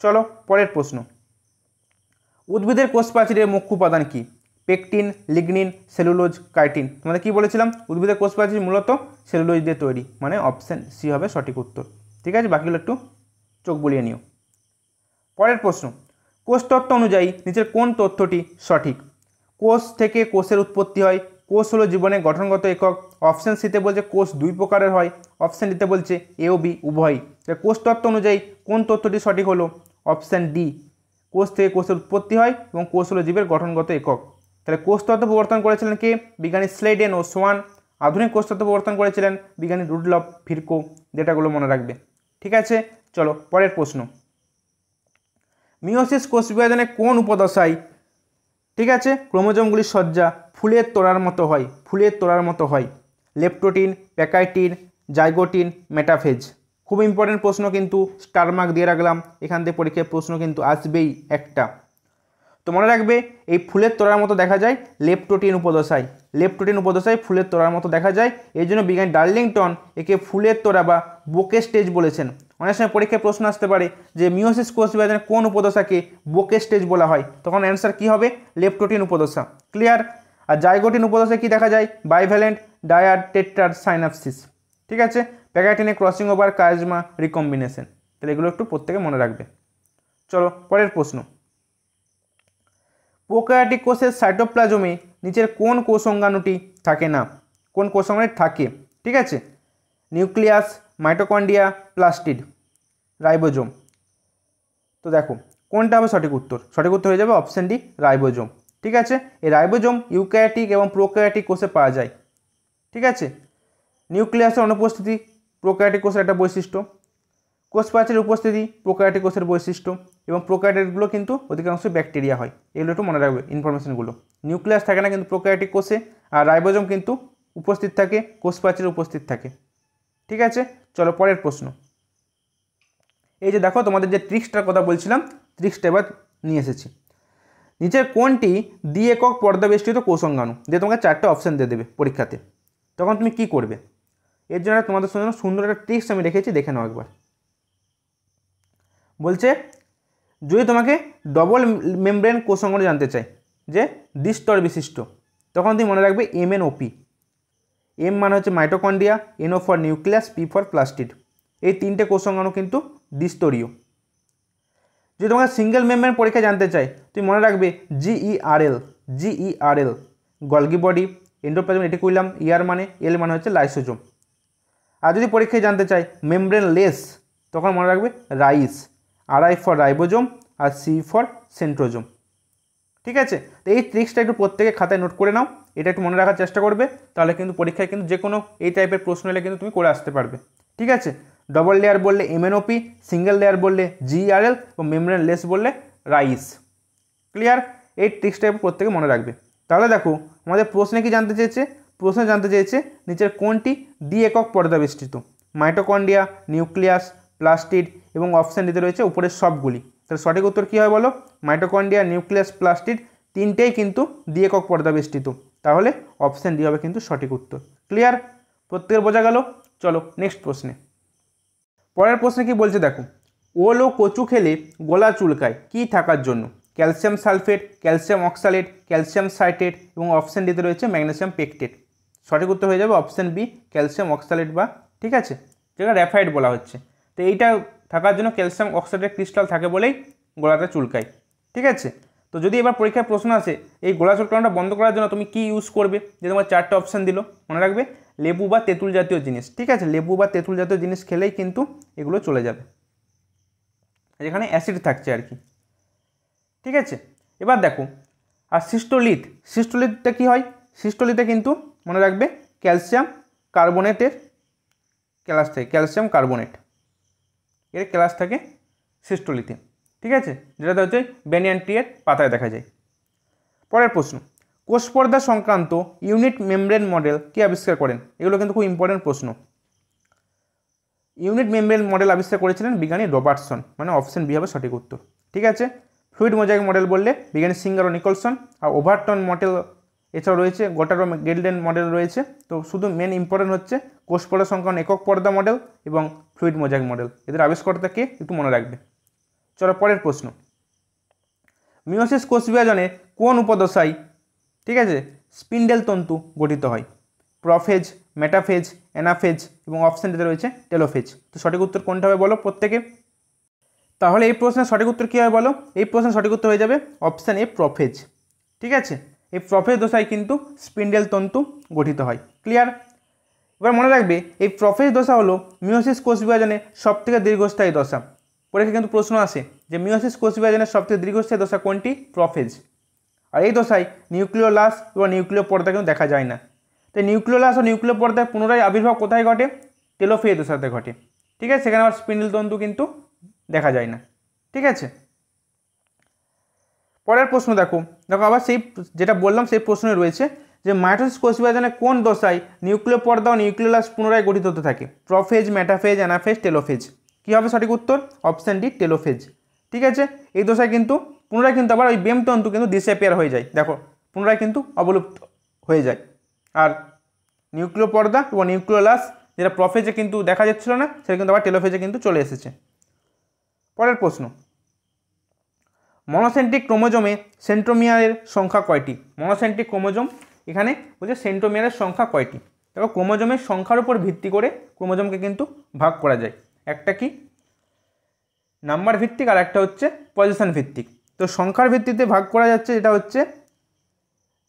চলো পরের প্রশ্ন। উদ্ভিদের কোষ প্রাচীরের মুখ্য উপাদান কি? Pectin, lignin, cellulose, chitin. তোমাদের কি বলেছিলাম? উদ্ভিদের কোষ প্রাচীর মূলত সেলুলোজ দিয়ে তৈরি, মানে অপশন সি হবে সঠিক উত্তর। ঠিক আছে, বাকিগুলো একটু চোখ বুলিয়ে নিও। পরের প্রশ্ন। কোষতত্ত্ব অনুযায়ী নিচের কোন তথ্যটি সঠিক? কোষ থেকে কোষের উৎপত্তি হয়। কোষ হলো জীবনের গঠনগত একক। অপশন সিতে বলছে কোষ 2 প্রকারের হয়। অপশন ডিতে বলছে এ ও বি উভয়ই। কোষতত্ত্ব অনুযায়ী কোন তথ্যটি সঠিক হলো? অপশন ডি, কোষ থেকে কোষের উৎপত্তি হয় এবং কোষ হলো জীবের গঠনগত একক। তাহলে কোষতত্ত্ব প্রবর্তন করেছিলেন কে? বিজ্ঞানী স্লেডেন ও সোয়ান। আধুনিক কোষতত্ত্ব প্রবর্তন করেছিলেন বিজ্ঞানী রুডলফ ভিরকো। ডেটাগুলো মনে রাখবে। ঠিক আছে, চলো পরের প্রশ্ন। মিওসিস কোষ বিভাজনে কোন উপদশায়, ঠিক আছে, ক্রোমোজোমগুলির সজ্জা ফুলের তোড়ার মতো হয়? ফুলের তোড়ার মতো হয়। Leptotene, pachytene, zygotene, metaphase. খুব ইম্পর্টেন্ট প্রশ্ন, কিন্তু স্টার মার্ক দিয়ে রাখলাম, এখান থেকে পরীক্ষায় প্রশ্ন কিন্তু আসবেই একটা। তো মনে রাখবে এই ফুলের তোড়ার মতো দেখা যায় লেপ্টোটিন উপদশায়। লেপ্টোটিন উপদশায় ফুলের তোড়ার মতো দেখা যায়, এই জন্য বিজ্ঞানী ডার্লিংটন একে ফুলের তোড়া বা বোকে স্টেজ বলেছেন। অনেক সময় পরীক্ষায় প্রশ্ন আসতে পারে যে মিওসিস কোষ বিভাজনের কোন উপদশাকে বোকে স্টেজ বলা হয়? তখন অ্যান্সার কী হবে? লেপ্টোটিন উপদশা। ক্লিয়ার? আর জাইগোটিন উপদশায় কী দেখা যায়? Bivalent dyad tetrad synapsis. ঠিক আছে, প্যাকাইটিনে ক্রসিং ওভার, কায়াজমা, রিকম্বিনেশন। তাহলে এগুলো একটু প্রত্যেকে মনে রাখবে। চলো পরের প্রশ্ন। প্রোক্যারিওটিক কোষের সাইটোপ্লাজমে নিচের কোন কোষ অঙ্গাণুটি থাকে না? কোন কোষ অঙ্গাণু থাকে? ঠিক আছে, নিউক্লিয়াস, মাইটোকন্ড্রিয়া, প্লাস্টিড, রাইবোজোম। তো দেখো কোনটা হবে সঠিক উত্তর? সঠিক উত্তর হয়ে যাবে অপশন ডি, রাইবোজোম। ঠিক আছে, এই রাইবোজোম ইউক্যারিওটিক এবং প্রোক্যারিওটিক কোষে পাওয়া যায়। ঠিক আছে, নিউক্লিয়াসের অনুপস্থিতি প্রোক্যারিওটিক কোষের একটা বৈশিষ্ট্য, কোষ প্রাচীরের উপস্থিতি প্রোক্যারিওটিক কোষের বৈশিষ্ট্য, এবং প্রোক্যারিওটিকগুলো কিন্তু অধিকাংশ ব্যাকটেরিয়া হয়। এগুলো একটু মনে রাখবে ইনফরমেশনগুলো। নিউক্লিয়াস থাকে না কিন্তু প্রোক্যারিওটিক কোষে, আর রাইবোজোম কিন্তু উপস্থিত থাকে, কোষ প্রাচীরে উপস্থিত থাকে। ঠিক আছে, চলো পরের প্রশ্ন। এই যে দেখো তোমাদের যে ট্রিক্সটার কথা বলছিলাম, ট্রিক্সটা এবার নিয়ে এসেছি। নিচের কোনটি দ্বি-একক পর্দাবেষ্টিত কোষ অঙ্গাণু? দিয়ে তোমাকে 4টে অপশান দিয়ে দেবে পরীক্ষাতে, তখন তুমি কি করবে? এর জন্য তোমাদের জন্য সুন্দর একটা ট্রিক্স আমি রেখেছি, দেখে নাও একবার। বলছে যদি তোমাকে ডবল মেমব্রেন কোষ অঙ্গাণু জানতে চাই যে দ্বিস্তর বিশিষ্ট, তখন তুমি মনে রাখবে MNOP। এম মানে হচ্ছে mitochondria, NO for nucleus, P for plastid. এই 3টে কোষ অঙ্গাণু কিন্তু দ্বিস্তরীয়। যদি তোমাকে সিঙ্গেল মেমব্রেন পরীক্ষা জানতে চাই, তুমি মনে রাখবে GERL, Golgi body, endoplasmic reticulum, ER মানে L মানে হচ্ছে লাইসোজোম। আর যদি পরীক্ষায় জানতে চাই মেমব্রেন লেস, তখন মনে রাখবে রাইস, RI ফর রাইবোজোম আর C ফর সেন্ট্রোজোম। ঠিক আছে, তো এই ট্রিক্সটা একটু প্রত্যেকে খাতায় নোট করে নাও, এটা একটু মনে রাখার চেষ্টা করবে, তাহলে কিন্তু পরীক্ষায় কিন্তু যে কোনো এই টাইপের প্রশ্ন এলে কিন্তু তুমি করে আসতে পারবে। ঠিক আছে, ডবল লেয়ার বললে MNOP, সিঙ্গেল লেয়ার বললে GERL এবং মেমব্রেন লেস বললে রাইস। ক্লিয়ার? এই ট্রিক্সটা প্রত্যেকে মনে রাখবে। তাহলে দেখো আমাদের প্রশ্নে কি জানতে চেয়েছে? প্রশ্নে জানতে চেয়েছে নিচের কোনটি দ্বি একক পর্দা বেষ্টিত? মাইটোকন্ড্রিয়া, নিউক্লিয়াস, প্লাস্টিড এবং অপশান দিতে রয়েছে উপরের সবগুলি। তাহলে সঠিক উত্তর কী হবে বলো? মাইটোকন্ড্রিয়া, নিউক্লিয়াস, প্লাস্টিড তিনটেই কিন্তু দ্বি একক পর্দা বেষ্টিত। তাহলে অপশান ডি হবে কিন্তু সঠিক উত্তর। ক্লিয়ার? প্রত্যেকের বোঝা গেল? চলো নেক্সট প্রশ্নে। পরের প্রশ্নে কি বলছে দেখো, ওল ও কচু খেলে গলা চুলকায় কী থাকার জন্য? Calcium sulphate, calcium oxalate, calcium citrate এবং অপশান ডিতে রয়েছে ম্যাগনেসিয়াম পেকটেট। সঠিক উত্তর হয়ে যাবে অপশান বি, ক্যালসিয়াম অক্সালেট বা, ঠিক আছে, যেটা র্যাফাইড বলা হচ্ছে। তো এইটা থাকার জন্য ক্যালসিয়াম অক্সালেট ক্রিস্টাল থাকে বলেই গলাটা চুলকায়। ঠিক আছে, তো যদি এবার পরীক্ষায় প্রশ্ন আসে এই গলা চুলকানোটা বন্ধ করার জন্য তুমি কি ইউজ করবে, যে তোমার 4টে অপশান দিল, মনে রাখবে লেবু বা তেঁতুল জাতীয় জিনিস। ঠিক আছে, লেবু বা তেঁতুল জাতীয় জিনিস খেলেই কিন্তু এগুলো চলে যাবে, যেখানে অ্যাসিড থাকছে আর কি। ঠিক আছে, এবার দেখো আর সিস্টোলিথটা কী হয়? সিস্টোলিথে কিন্তু মনে রাখবে ক্যালসিয়াম কার্বনেটের ক্লাস থাকে, ক্যালসিয়াম কার্বনেট এর ক্লাস থাকে সিস্টোলিথে। ঠিক আছে, যেটা হচ্ছে ব্যানিয়ান ট্রিয়ের পাতায় দেখা যায়। পরের প্রশ্ন, কোষপর্দা সংক্রান্ত ইউনিট মেমব্রেন মডেল কে আবিষ্কার করেন? এগুলো কিন্তু খুব ইম্পর্টেন্ট প্রশ্ন। ইউনিট মেমব্রেন মডেল আবিষ্কার করেছিলেন বিজ্ঞানী রবার্টসন, মানে অপশন বি হবে সঠিক উত্তর। ঠিক আছে, ফ্লুইড মোজাইক মডেল বললে বিজ্ঞানী সিঙ্গার ও নিকলসন, আর ওভারটন মডেল এছাড়াও রয়েছে গটারো গেল্ডেন মডেল রয়েছে। তো শুধু মেন ইম্পর্টেন্ট হচ্ছে কোষপর্দা সংক্রান্ত একক পর্দা মডেল এবং ফ্লুইড মোজাইক মডেল, এদের আবিষ্কর্তা কে একটু মনে রাখবে। চলো পরের প্রশ্ন, মিওসিস কোষ বিভাজনে কোন উপদশায়, ঠিক আছে, স্পিন্ডেল তন্তু গঠিত হয়? প্রোফেজ, মেটাফেজ, অ্যানাফেজ এবং অপশান দিতে রয়েছে টেলোফেজ। তো সঠিক উত্তর কোনটা হবে বলো প্রত্যেকে? তাহলে এই প্রশ্নের সঠিক উত্তর কী হবে বলো? এই প্রশ্নের সঠিক উত্তর হয়ে যাবে অপশান এ, প্রোফেজ। ঠিক আছে, এই প্রোফেজ দশায় কিন্তু স্পিন্ডেল তন্তু গঠিত হয়। ক্লিয়ার? এবার মনে রাখবে এই প্রোফেজ দশা হলো মিওসিস কোষ বিভাজনে সবথেকে দীর্ঘস্থায়ী দশা। পরীক্ষায় কিন্তু প্রশ্ন আসে যে মিওসিস কোষ বিভাজনের সবথেকে দীর্ঘস্থায়ী দশা কোনটি? প্রোফেজ। আর এই দশায় নিউক্লিওলাস বা নিউক্লিয় পর্দা কিন্তু দেখা যায় না। তাই নিউক্লিওলাস ও নিউক্লিয় পর্দার পুনরায় আবির্ভাব কোথায় ঘটে? টেলোফেজ দশাতে ঘটে। ঠিক আছে, সেখানে আবার স্পিন্ডেল তন্তু কিন্তু দেখা যায় না। ঠিক আছে, পরের প্রশ্ন দেখো আবার সেই যেটা বললাম সেই প্রশ্নে রয়েছে যে মাইটোসিস কোষ বিভাজনে কোন দশায় নিউক্লিয় পর্দা ও নিউক্লিওলাস পুনরায় গঠিত হতে থাকে? Prophase, metaphase, anaphase, telophase. কী হবে সঠিক উত্তর? Option D, telophase. ঠিক আছে, এই দশায় কিন্তু পুনরায় কিন্তু আবার ওই বেম তন্তু কিন্তু ডিসঅ্যাপিয়ার হয়ে যায়, দেখো পুনরায় কিন্তু অবলুপ্ত হয়ে যায়। আর নিউক্লিয় পর্দা এবং নিউক্লিওলাস যেটা প্রোফেজে কিন্তু দেখা যাচ্ছিল না, সেটা কিন্তু আবার টেলোফেজে কিন্তু চলে এসেছে। পরের প্রশ্ন, মনোসেন্ট্রিক ক্রোমোজোমে সেন্ট্রোমিয়ারের সংখ্যা কয়টি? মনোসেন্ট্রিক ক্রোমোজোম, এখানে বলছে সেন্ট্রোমিয়ারের সংখ্যা কয়টি। দেখো ক্রোমোজোমের সংখ্যার উপর ভিত্তি করে ক্রোমোজোমকে কিন্তু ভাগ করা যায়, একটা কি নাম্বার ভিত্তিক আর একটা হচ্ছে পজিশন ভিত্তিক। তো সংখ্যার ভিত্তিতে ভাগ করা যাচ্ছে, যেটা হচ্ছে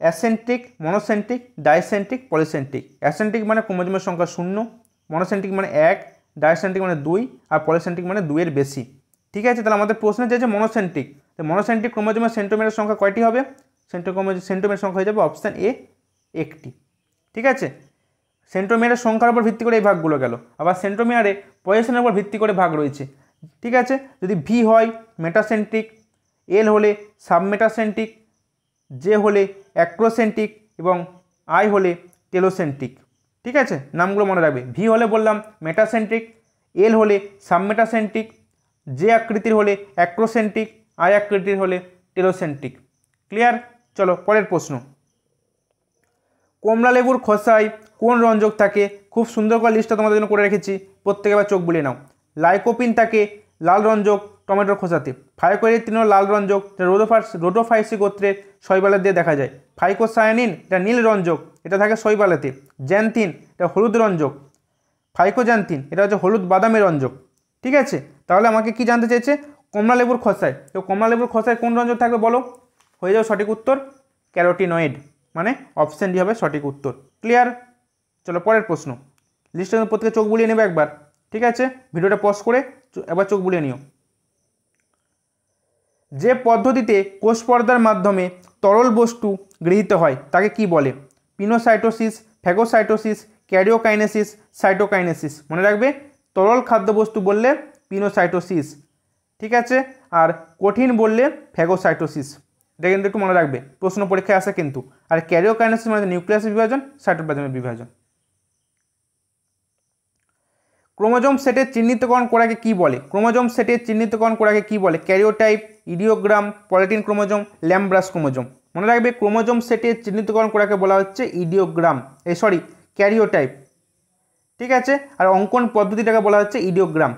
অ্যাসেন্ট্রিক, মনোসেন্ট্রিক, ডাইসেন্ট্রিক, পলিসেন্ট্রিক। অ্যাসেন্ট্রিক মানে ক্রোমোজোমের সংখ্যা 0, মনোসেন্ট্রিক মানে 1, ডাইসেন্ট্রিক মানে 2 আর পলিসেন্ট্রিক মানে 2 এর বেশি। ঠিক আছে, তাহলে আমাদের প্রশ্নে চেয়েছে মনোসেন্ট্রিক। তো মনোসেন্ট্রিক ক্রোমোজোমের সেন্ট্রোমিয়ারের সংখ্যা কয়টি হবে? সেন্ট্রোমিয়ারের সংখ্যা হয়ে যাবে অপশান এ, একটি। ঠিক আছে, সেন্ট্রোমিয়ারের সংখ্যার উপর ভিত্তি করে এই ভাগগুলো গেল। আবার সেন্ট্রোমিয়ারে পজিশনের উপর ভিত্তি করে ভাগ রয়েছে। ঠিক আছে, যদি ভি হয় মেটাসেন্ট্রিক, এল হলে সাবমেটাসেন্ট্রিক, জে হলে অ্যাক্রোসেন্ট্রিক এবং আই হলে টেলোসেন্ট্রিক। ঠিক আছে, নামগুলো মনে রাখবে। ভি হলে বললাম মেটাসেন্ট্রিক, এল হলে সাবমেটাসেন্ট্রিক, জে আকৃতির হলে অ্যাক্রোসেন্ট্রিক, আই আকৃতির হলে টেলোসেন্ট্রিক। ক্লিয়ার? চলো পরের প্রশ্ন, কমলা লেবুর খোসায় কোন রঞ্জক থাকে? খুব সুন্দর করে লিস্টটা তোমাদের জন্য করে রেখেছি, প্রত্যেকে আবার চোখ বুলিয়ে নাও। লাইকোপিন থাকে লাল রঞ্জক টমেটোর খোসাতে, ফাইকোয়েরিথ্রিন লাল রঞ্জক, রোডোফাইসি গোত্রের শৈবালের দিয়ে দেখা যায়। ফাইকোসায়ানিন এটা নীল রঞ্জক, এটা থাকে শৈবালেতে। জ্যান্থিন এটা হলুদ রঞ্জক, ফাইকোজ্যান্থিন এটা হচ্ছে হলুদ বাদামি রঞ্জক। ঠিক আছে, তাহলে আমাকে কি জানতে চেয়েছে? কমলা লেবুর খোসায়। তো কমলা লেবুর খোসায় কোন রঞ্জক থাকবে বলো? হয়ে যাবে সঠিক উত্তর ক্যারোটিনয়েড, মানে অপশান ডি হবে সঠিক উত্তর। ক্লিয়ার? চলো পরের প্রশ্ন, লিস্টের প্রত্যেকে চোখ বুলিয়ে নেবে একবার। ঠিক আছে, ভিডিওটা পজ করে একবার চোখ বুলিয়ে নিও। যে পদ্ধতিতে কোষ পর্দার মাধ্যমে তরল বস্তু গৃহীত হয় তাকে কি বলে? Pinocytosis, phagocytosis, karyokinesis, cytokinesis. মনে রাখবে তরল খাদ্যবস্তু বললে পিনোসাইটোসিস। ঠিক আছে, আর কঠিন বললে ফ্যাগোসাইটোসিস। এটা কিন্তু একটু মনে রাখবে, প্রশ্ন পরীক্ষায় আসে কিন্তু। আর ক্যারিওকাইনেসিস মানে নিউক্লিয়াসের বিভাজন, সাইটোপ্লাজমের বিভাজন। ক্রোমোজোম সেটের চিহ্নিতকরণ করাকে কি বলে? ক্রোমোজোম সেটের চিহ্নিতকরণ করাকে কি বলে? Karyotype, idiogram, polytene chromosome, lampbrush chromosome. মনে রাখবে ক্রোমোজোম সেটের চিহ্নিতকরণ করাকে বলা হচ্ছে ইডিওগ্রাম, ক্যারিওটাইপ। ঠিক আছে, আর অঙ্কন পদ্ধতিটাকে বলা হচ্ছে ইডিওগ্রাম।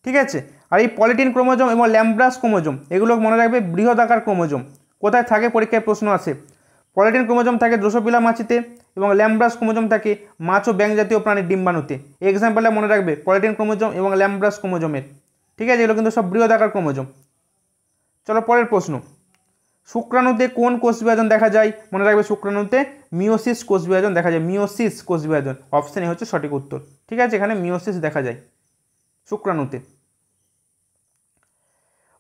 ঠিক আছে, আর এই পলিটিন ক্রোমোজোম এবং ল্যাম্ব্রাস ক্রোমোজোম এগুলো মনে রাখবে বৃহদাকার ক্রোমোজোম। কোথায় থাকে পরীক্ষায় প্রশ্ন আসে? পলিটিন ক্রোমোজোম থাকে ড্রোসোফিলা মাছিতে এবং ল্যাম্ব্রাস ক্রোমোজোম থাকে মাছ ও ব্যাঙ জাতীয় প্রাণীর ডিম্বাণুতে। এক্সাম্পলটা মনে রাখবে পলিটিন ক্রোমোজোম এবং ল্যাম্ব্রাস ক্রোমোজোমের। ঠিক আছে, এগুলো কিন্তু সব বৃহদাকার ক্রোমোজোম। চলো পরের প্রশ্ন, শুক্রাণুতে কোন কোষ বিভাজন দেখা যায়? মনে রাখবে শুক্রাণুতে মিওসিস কোষ বিভাজন দেখা যায়, মিওসিস কোষ বিভাজন। অপশন এ হচ্ছে সঠিক উত্তর। ঠিক আছে, এখানে মিওসিস দেখা যায় শুক্রাণুতে।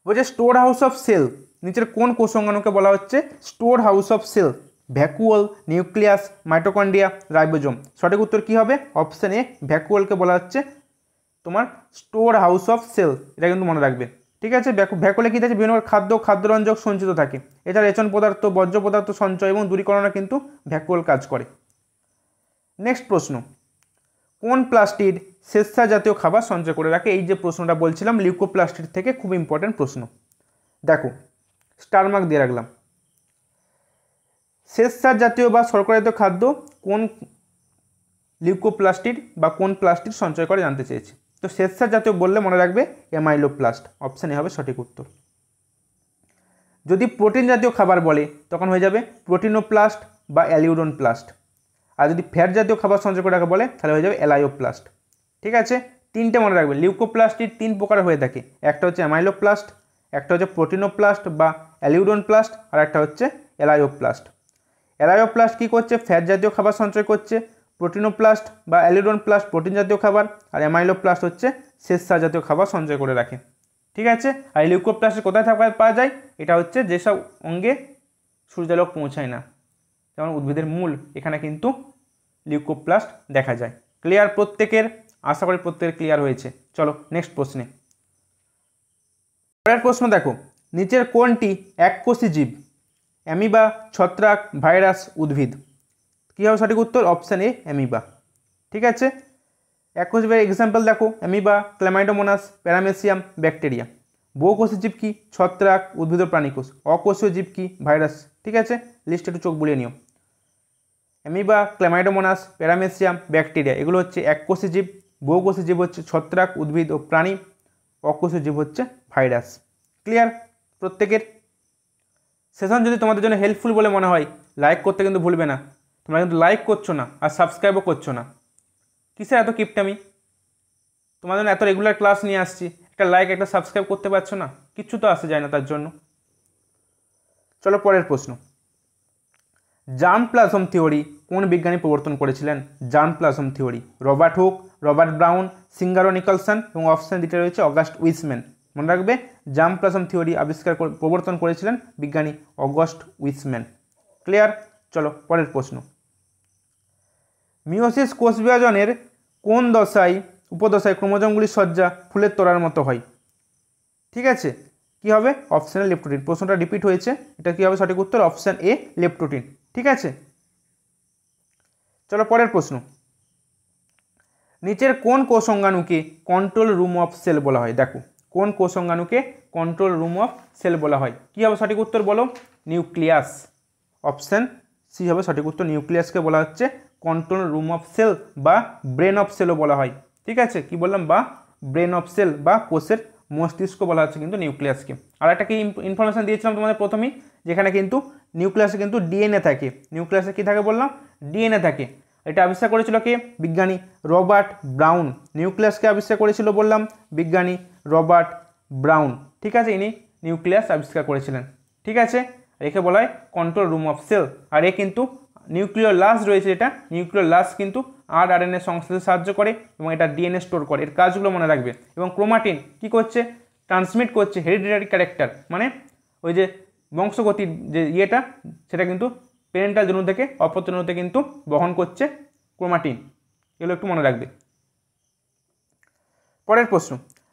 বলছে স্টোর হাউস অফ সেল নিচের কোন কোষ অঙ্গাণুকে বলা হচ্ছে store house of cell? Vacuole, nucleus, mitochondria, ribosome. সঠিক উত্তর কি হবে? অপশন এ ভ্যাকুয়ালকে বলা হচ্ছে তোমার স্টোর হাউস অফ সেল। এটা কিন্তু মনে রাখবে। ঠিক আছে, ভ্যাকুয়ালে কী থাকে? বিভিন্ন খাদ্য, খাদ্যরঞ্জক সঞ্চিত থাকে। এছাড়া রেচন পদার্থ, বর্জ্য পদার্থ সঞ্চয় এবং দূরীকরণে কিন্তু ভ্যাকুয়াল কাজ করে। নেক্সট প্রশ্ন, কোন প্লাস্টিড স্বেচ্ছা জাতীয় খাবার সঞ্চয় করে রাখে? এই যে প্রশ্নটা বলছিলাম লিউকোপ্লাস্টিড থেকে, খুব ইম্পর্টেন্ট প্রশ্ন। দেখো স্টার মার্ক দিয়ে রাখলাম। স্বেচ্ছা জাতীয় বা শর্করা জাতীয় খাদ্য কোন লিউকোপ্লাস্টিড বা কোন প্লাস্টিড সঞ্চয় করে জানতে চেয়েছি। তো স্বেচ্ছা জাতীয় বললে মনে রাখবে অ্যামাইলোপ্লাস্ট। অপশান এ হবে সঠিক উত্তর। যদি প্রোটিন জাতীয় খাবার বলে তখন হয়ে যাবে প্রোটিনোপ্লাস্ট বা অ্যালিউরন প্লাস্ট। আর যদি ফ্যাট জাতীয় খাবার সঞ্চয় করে রাখা বলে তাহলে হয়ে যাবে অ্যালায়োপ্লাস্ট। ঠিক আছে, তিনটে মনে রাখবে। লিউকোপ্লাস্টিড তিন প্রকার হয়ে থাকে, একটা হচ্ছে অ্যামাইলোপ্লাস্ট, একটা হচ্ছে প্রোটিনোপ্লাস্ট বা অ্যালিউরন প্লাস্ট, আর একটা হচ্ছে অ্যালায়োপ্লাস্ট। অ্যালায়োপ্লাস্ট কী করছে? ফ্যাট জাতীয় খাবার সঞ্চয় করছে। প্রোটিনোপ্লাস্ট বা অ্যালিউরন প্লাস্ট প্রোটিন জাতীয় খাবার, আর অ্যামাইলোপ্লাস্ট হচ্ছে স্বেচ্ছা জাতীয় খাবার সঞ্চয় করে রাখে। ঠিক আছে, আর লিউকোপ্লাস্ট কোথায় পাওয়া যায়? এটা হচ্ছে যেসব অঙ্গে সূর্যালোক পৌঁছায় না, যেমন উদ্ভিদের মূল, এখানে কিন্তু লিউকোপ্লাস্ট দেখা যায়। ক্লিয়ার প্রত্যেকের? আশা করি প্রত্যেকের ক্লিয়ার হয়েছে। চলো নেক্সট প্রশ্নে। পরের প্রশ্ন দেখো, নিচের কোনটি এককোষী জীব? অ্যামিবা, ছত্রাক, ভাইরাস, উদ্ভিদ। কী হবে সঠিক উত্তর? Option A amoeba. ঠিক আছে, এককোষী জীবের এক্সাম্পল দেখো, অ্যামিবা, ক্ল্যামাইডোমোনাস, প্যারামেসিয়াম, ব্যাকটেরিয়া। বহুকোষী জীব কি? ছত্রাক, উদ্ভিদ ও প্রাণীকোষ। অকোষীয় জীব কি? ভাইরাস। ঠিক আছে, লিস্টে একটু চোখ বুলিয়ে নিও। অ্যামিবা, ক্ল্যামাইডোমোনাস, প্যারামেসিয়াম, ব্যাকটেরিয়া এগুলো হচ্ছে এককোষী জীব। বহুকোষী জীব হচ্ছে ছত্রাক, উদ্ভিদ ও প্রাণী। অকোষীয় জীব হচ্ছে ভাইরাস। ক্লিয়ার প্রত্যেকের? সেশন যদি তোমাদের জন্য হেল্পফুল বলে মনে হয় লাইক করতে কিন্তু ভুলবে না। তোমরা কিন্তু লাইক করছো না আর সাবস্ক্রাইবও করছো না, কিসের এত কিপটামি? তোমাদের জন্য এত রেগুলার ক্লাস নিয়ে আসছি, একটা লাইক একটা সাবস্ক্রাইব করতে পারছো না? কিচ্ছু তো আসে যায় না তার জন্য। চলো পরের প্রশ্ন, জার্ম প্লাজম থিওরি কোন বিজ্ঞানী প্রবর্তন করেছিলেন? Germ plasm theory Robert Hooke, Robert Brown, সিঙ্গারো নিকলসন এবং অপশন দিতে রয়েছে অগাস্ট উইসম্যান। মনে রাখবে জার্ম প্লাজম থিওরি প্রবর্তন করেছিলেন বিজ্ঞানী অগাস্ট উইসম্যান। ক্লিয়ার? চলো পরের প্রশ্ন, মিওসিস কোষ বিভাজনের কোন উপদশায় ক্রোমোজোমগুলির সজ্জা ফুলের তোড়ার মতো হয়? ঠিক আছে, কি হবে? Option A leptotene. প্রশ্নটা রিপিট হয়েছে, এটা কি হবে সঠিক উত্তর? Option A leptotene. ঠিক আছে, চলো পরের প্রশ্ন, নিচের কোন কোষ অঙ্গাণুকে কন্ট্রোল রুম অফ সেল বলা হয়? দেখো কোন কোষ অঙ্গাণুকে কন্ট্রোল রুম অফ সেল বলা হয়? কি হবে সঠিক উত্তর বলো? নিউক্লিয়াস। অপশান সি হবে সঠিক উত্তর। নিউক্লিয়াসকে বলা হচ্ছে কন্ট্রোল রুম অফ সেল বা ব্রেন অফ সেলও বলা হয়। ঠিক আছে, কি বললাম? বা ব্রেন অফ সেল বা কোষের মস্তিষ্ক বলা হচ্ছে কিন্তু নিউক্লিয়াসকে। আর একটা কি ইনফরমেশন দিয়েছিলাম তোমাদের প্রথমেই, যেখানে কিন্তু নিউক্লিয়াসে কিন্তু ডিএনএ থাকে। নিউক্লিয়াসে কি থাকে বললাম? ডিএনএ থাকে। এটা আবিষ্কার করেছিল কে? বিজ্ঞানী রবার্ট ব্রাউন। নিউক্লিয়াসকে আবিষ্কার করেছিল বললাম বিজ্ঞানী রবার্ট ব্রাউন। ঠিক আছে, ইনি নিউক্লিয়াস আবিষ্কার করেছিলেন। ঠিক আছে, একে বলা হয় কন্ট্রোল রুম অফ সেল। আর এ কিন্তু নিউক্লিয়ার লাস রয়েছে, এটা নিউক্লিয়ার লাস কিন্তু আরএনএ সংশ্লেষে সাহায্য করে এবং এটা ডিএনএ স্টোর করে। এর কাজগুলো মনে রাখবে। এবং ক্রোমাটিন কি করছে? ট্রান্সমিট করছে হেরিডিটারি ক্যারেক্টার, মানে ওই যে বংশগতির যে ইয়েটা, সেটা কিন্তু প্যারেন্টাল জনু থেকে অপত্য জনুতে কিন্তু বহন করছে ক্রোমাটিন। এগুলো একটু মনে রাখবে। পরের প্রশ্ন,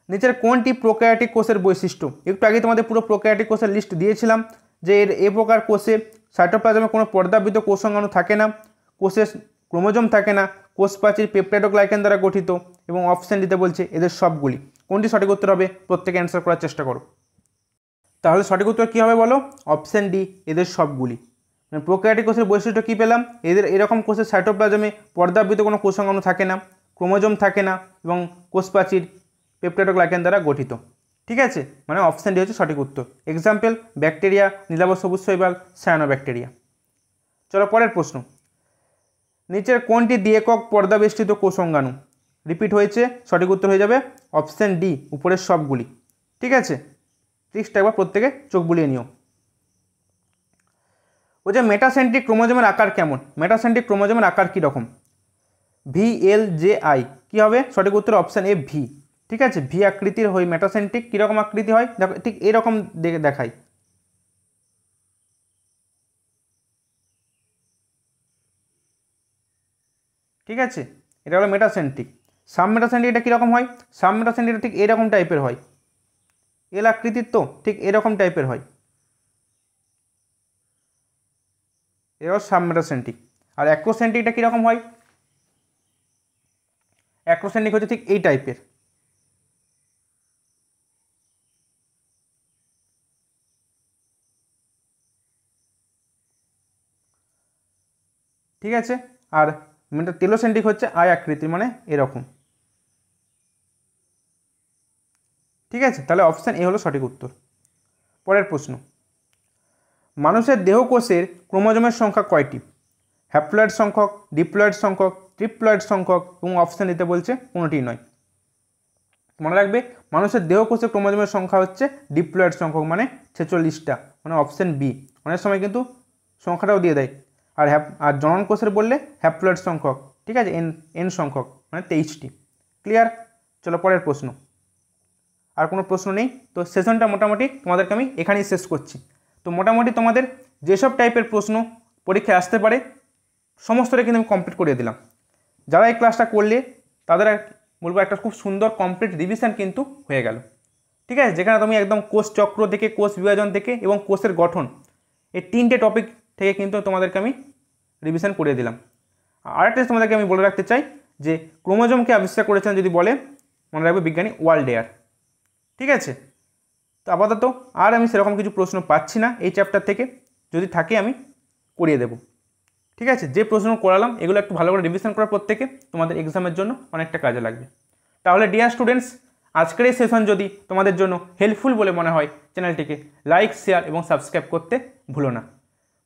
নিচের কোনটি প্রোক্যারিওটিক কোষের বৈশিষ্ট্য? একটু আগে তোমাদের পুরো প্রোক্যারিওটিক কোষের লিস্ট দিয়েছিলাম, যে এর এ প্রকার কোষে সাইটোপ্লাজমে কোনো পর্দাবৃত কোষাঙ্গাণু থাকে না, কোষে ক্রোমোজোম থাকে না, কোষ প্রাচীর পেপটাইডোগ্লাইকেন দ্বারা গঠিত, এবং অপশন দিতে বলছে এদের সবগুলি। কোনটি সঠিক উত্তর হবে? প্রত্যেকে অ্যান্সার করার চেষ্টা করো। তাহলে সঠিক উত্তর কী হবে বলো? অপশন ডি, এদের সবগুলি। মানে প্রোক্যারিওটিক কোষের বৈশিষ্ট্য কী পেলাম? এদের এরকম কোষের সাইটোপ্লাজমে পর্দাবৃত কোনো কোষাঙ্গাণু থাকে না, ক্রোমোজোম থাকে না, এবং কোষ প্রাচীর পেপটাইডোগ্লাইকেন দ্বারা গঠিত। ঠিক আছে, মানে অপশন ডি হচ্ছে সঠিক উত্তর। এক্সাম্পল ব্যাকটেরিয়া, নীলাভ সবুজ শৈবাল, সায়ানোব্যাকটেরিয়া। চলো পরের প্রশ্ন। নিচের কোনটি দ্বিএকক পর্দাবেষ্টিত কোষাঙ্গাণু? রিপিট হয়েছে, সঠিক উত্তর হয়ে যাবে অপশন ডি, উপরের সবগুলি। ঠিক আছে, ট্রিক্সটা একবার প্রত্যেকে চোখ বুলিয়ে নিও। ও যে মেটাসেন্ট্রিক ক্রোমোজোমের আকার কেমন? মেটাসেন্ট্রিক ক্রোমোজোমের আকার কীরকম? VLJI কী হবে? সঠিক উত্তর অপশান এ, ভি। ঠিক আছে, ভি আকৃতির হয় মেটাসেন্ট্রিক। কীরকম আকৃতি হয়? দেখো ঠিক এরকম দেখাই। ঠিক আছে, এটা হলো মেটাসেন্ট্রিক। সাবমেটাসেন্ট্রিক এটা কীরকম হয়? সাবমেটাসেন্ট্রিক ঠিক এরকম টাইপের হয়, এল আকৃতির, তো ঠিক এরকম টাইপের হয়। এটাও সাবমেটাসেন্ট্রিক। আর অ্যাক্রোসেন্ট্রিকটা কীরকম হয়? অ্যাক্রোসেন্ট্রিক হচ্ছে ঠিক এই টাইপের। ঠিক আছে, আর টেলোসেন্ট্রিক হচ্ছে আয় আকৃতির, মানে এরকম। ঠিক আছে, তাহলে অপশান এ হলো সঠিক উত্তর। পরের প্রশ্ন। মানুষের দেহকোষের ক্রোমোজোমের সংখ্যা কয়টি? হ্যাপ্লয়েড সংখ্যক, ডিপ্লয়েড সংখ্যক, ট্রিপ্লয়েড সংখ্যক, এবং অপশান দিতে বলছে কোনোটি নয়। মনে রাখবে, মানুষের দেহকোষের ক্রোমোজোমের সংখ্যা হচ্ছে ডিপ্লয়েড সংখ্যক, মানে 46টা, মানে অপশান বি। অনেক সময় কিন্তু সংখ্যাটাও দিয়ে দেয়। আর জনন কোষের বললে হ্যাপ্লয়েড সংখ্যক। ঠিক আছে, এন সংখ্যক, মানে 23টি। ক্লিয়ার? চলো পরের প্রশ্ন। আর কোনো প্রশ্ন নেই তো সেশনটা মোটামুটি তোমাদেরকে আমি এখানেই শেষ করছি। তো মোটামুটি তোমাদের যেসব টাইপের প্রশ্ন পরীক্ষায় আসতে পারে সমস্তটা কিন্তু আমি কমপ্লিট করে দিলাম। যারা এই ক্লাসটা করলে তাদের বলবো একটা খুব সুন্দর কমপ্লিট রিভিশন কিন্তু হয়ে গেল। ঠিক আছে, যেখানে তুমি একদম কোষ চক্র থেকে, কোষ বিভাজন থেকে এবং কোষের গঠন, এই 3টে টপিক থেকে কিন্তু তোমাদেরকে আমি রিভিশন করে দিলাম। আরেকটা তোমাদেরকে আমি বলে রাখতে চাই যে ক্রোমোজোমকে আবিষ্কার করেছিলেন যদি বলে, মনে রাখবে বিজ্ঞানী ওয়াল্ডেয়ার। ঠিক আছে, তো আপাতত আর আমি সেরকম কিছু প্রশ্ন পাচ্ছি না এই চ্যাপ্টার থেকে, যদি থাকে আমি করিয়ে দেব। ঠিক আছে, যে প্রশ্ন করালাম এগুলো একটু ভালো করে রিভিশন করার প্রত্যেকে তোমাদের এক্সামের জন্য অনেকটা কাজে লাগবে। তাহলে ডিয়ার স্টুডেন্টস, আজকের এই সেশন যদি তোমাদের জন্য হেল্পফুল বলে মনে হয় চ্যানেলটিকে লাইক, শেয়ার এবং সাবস্ক্রাইব করতে ভুলো না।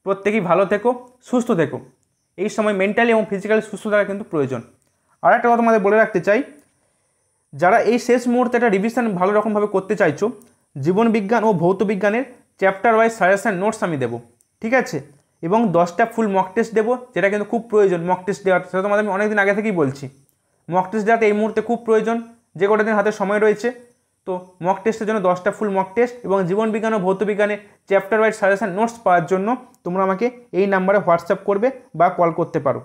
প্রত্যেকেই ভালো থেকো, সুস্থ থেকো। এই সময় মেন্টালি এবং ফিজিক্যালি সুস্থতা কিন্তু প্রয়োজন। আর একটা কথা তোমাদের বলে রাখতে চাই, যারা এই শেষ মুহূর্তে একটা রিভিশন ভালো রকমভাবে করতে চাইছো, জীবনবিজ্ঞান ও ভৌত বিজ্ঞানের চ্যাপ্টার ওয়াইজ সাজেশন নোটস আমি দেবো। ঠিক আছে, এবং 10টা ফুল মক টেস্ট দেবো, যেটা কিন্তু খুব প্রয়োজন মক টেস্ট দেওয়ার। সেটা তোমাদের আমি অনেকদিন আগে থেকেই বলছি, মক টেস্ট দেওয়াতে এই মুহূর্তে খুব প্রয়োজন। যে কটা দিন হাতে সময় রয়েছে, তো মক টেস্টের জন্য 10টা ফুল মক টেস্ট এবং জীবনবিজ্ঞান ও ভৌত বিজ্ঞানের চ্যাপ্টার ওয়াইজ সাজেশন নোটস পাওয়ার জন্য তোমরা আমাকে এই নাম্বারে হোয়াটসঅ্যাপ করবে বা কল করতে পারো।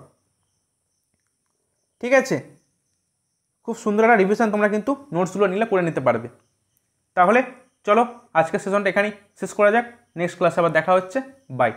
ঠিক আছে, খুব সুন্দর একটা রিভিশন তোমরা কিন্তু নোটসগুলো নিলে করে নিতে পারবে। তাহলে চলো আজকের সেশনটা এখানেই শেষ করা যাক। নেক্সট ক্লাসে আবার দেখা হচ্ছে। বাই।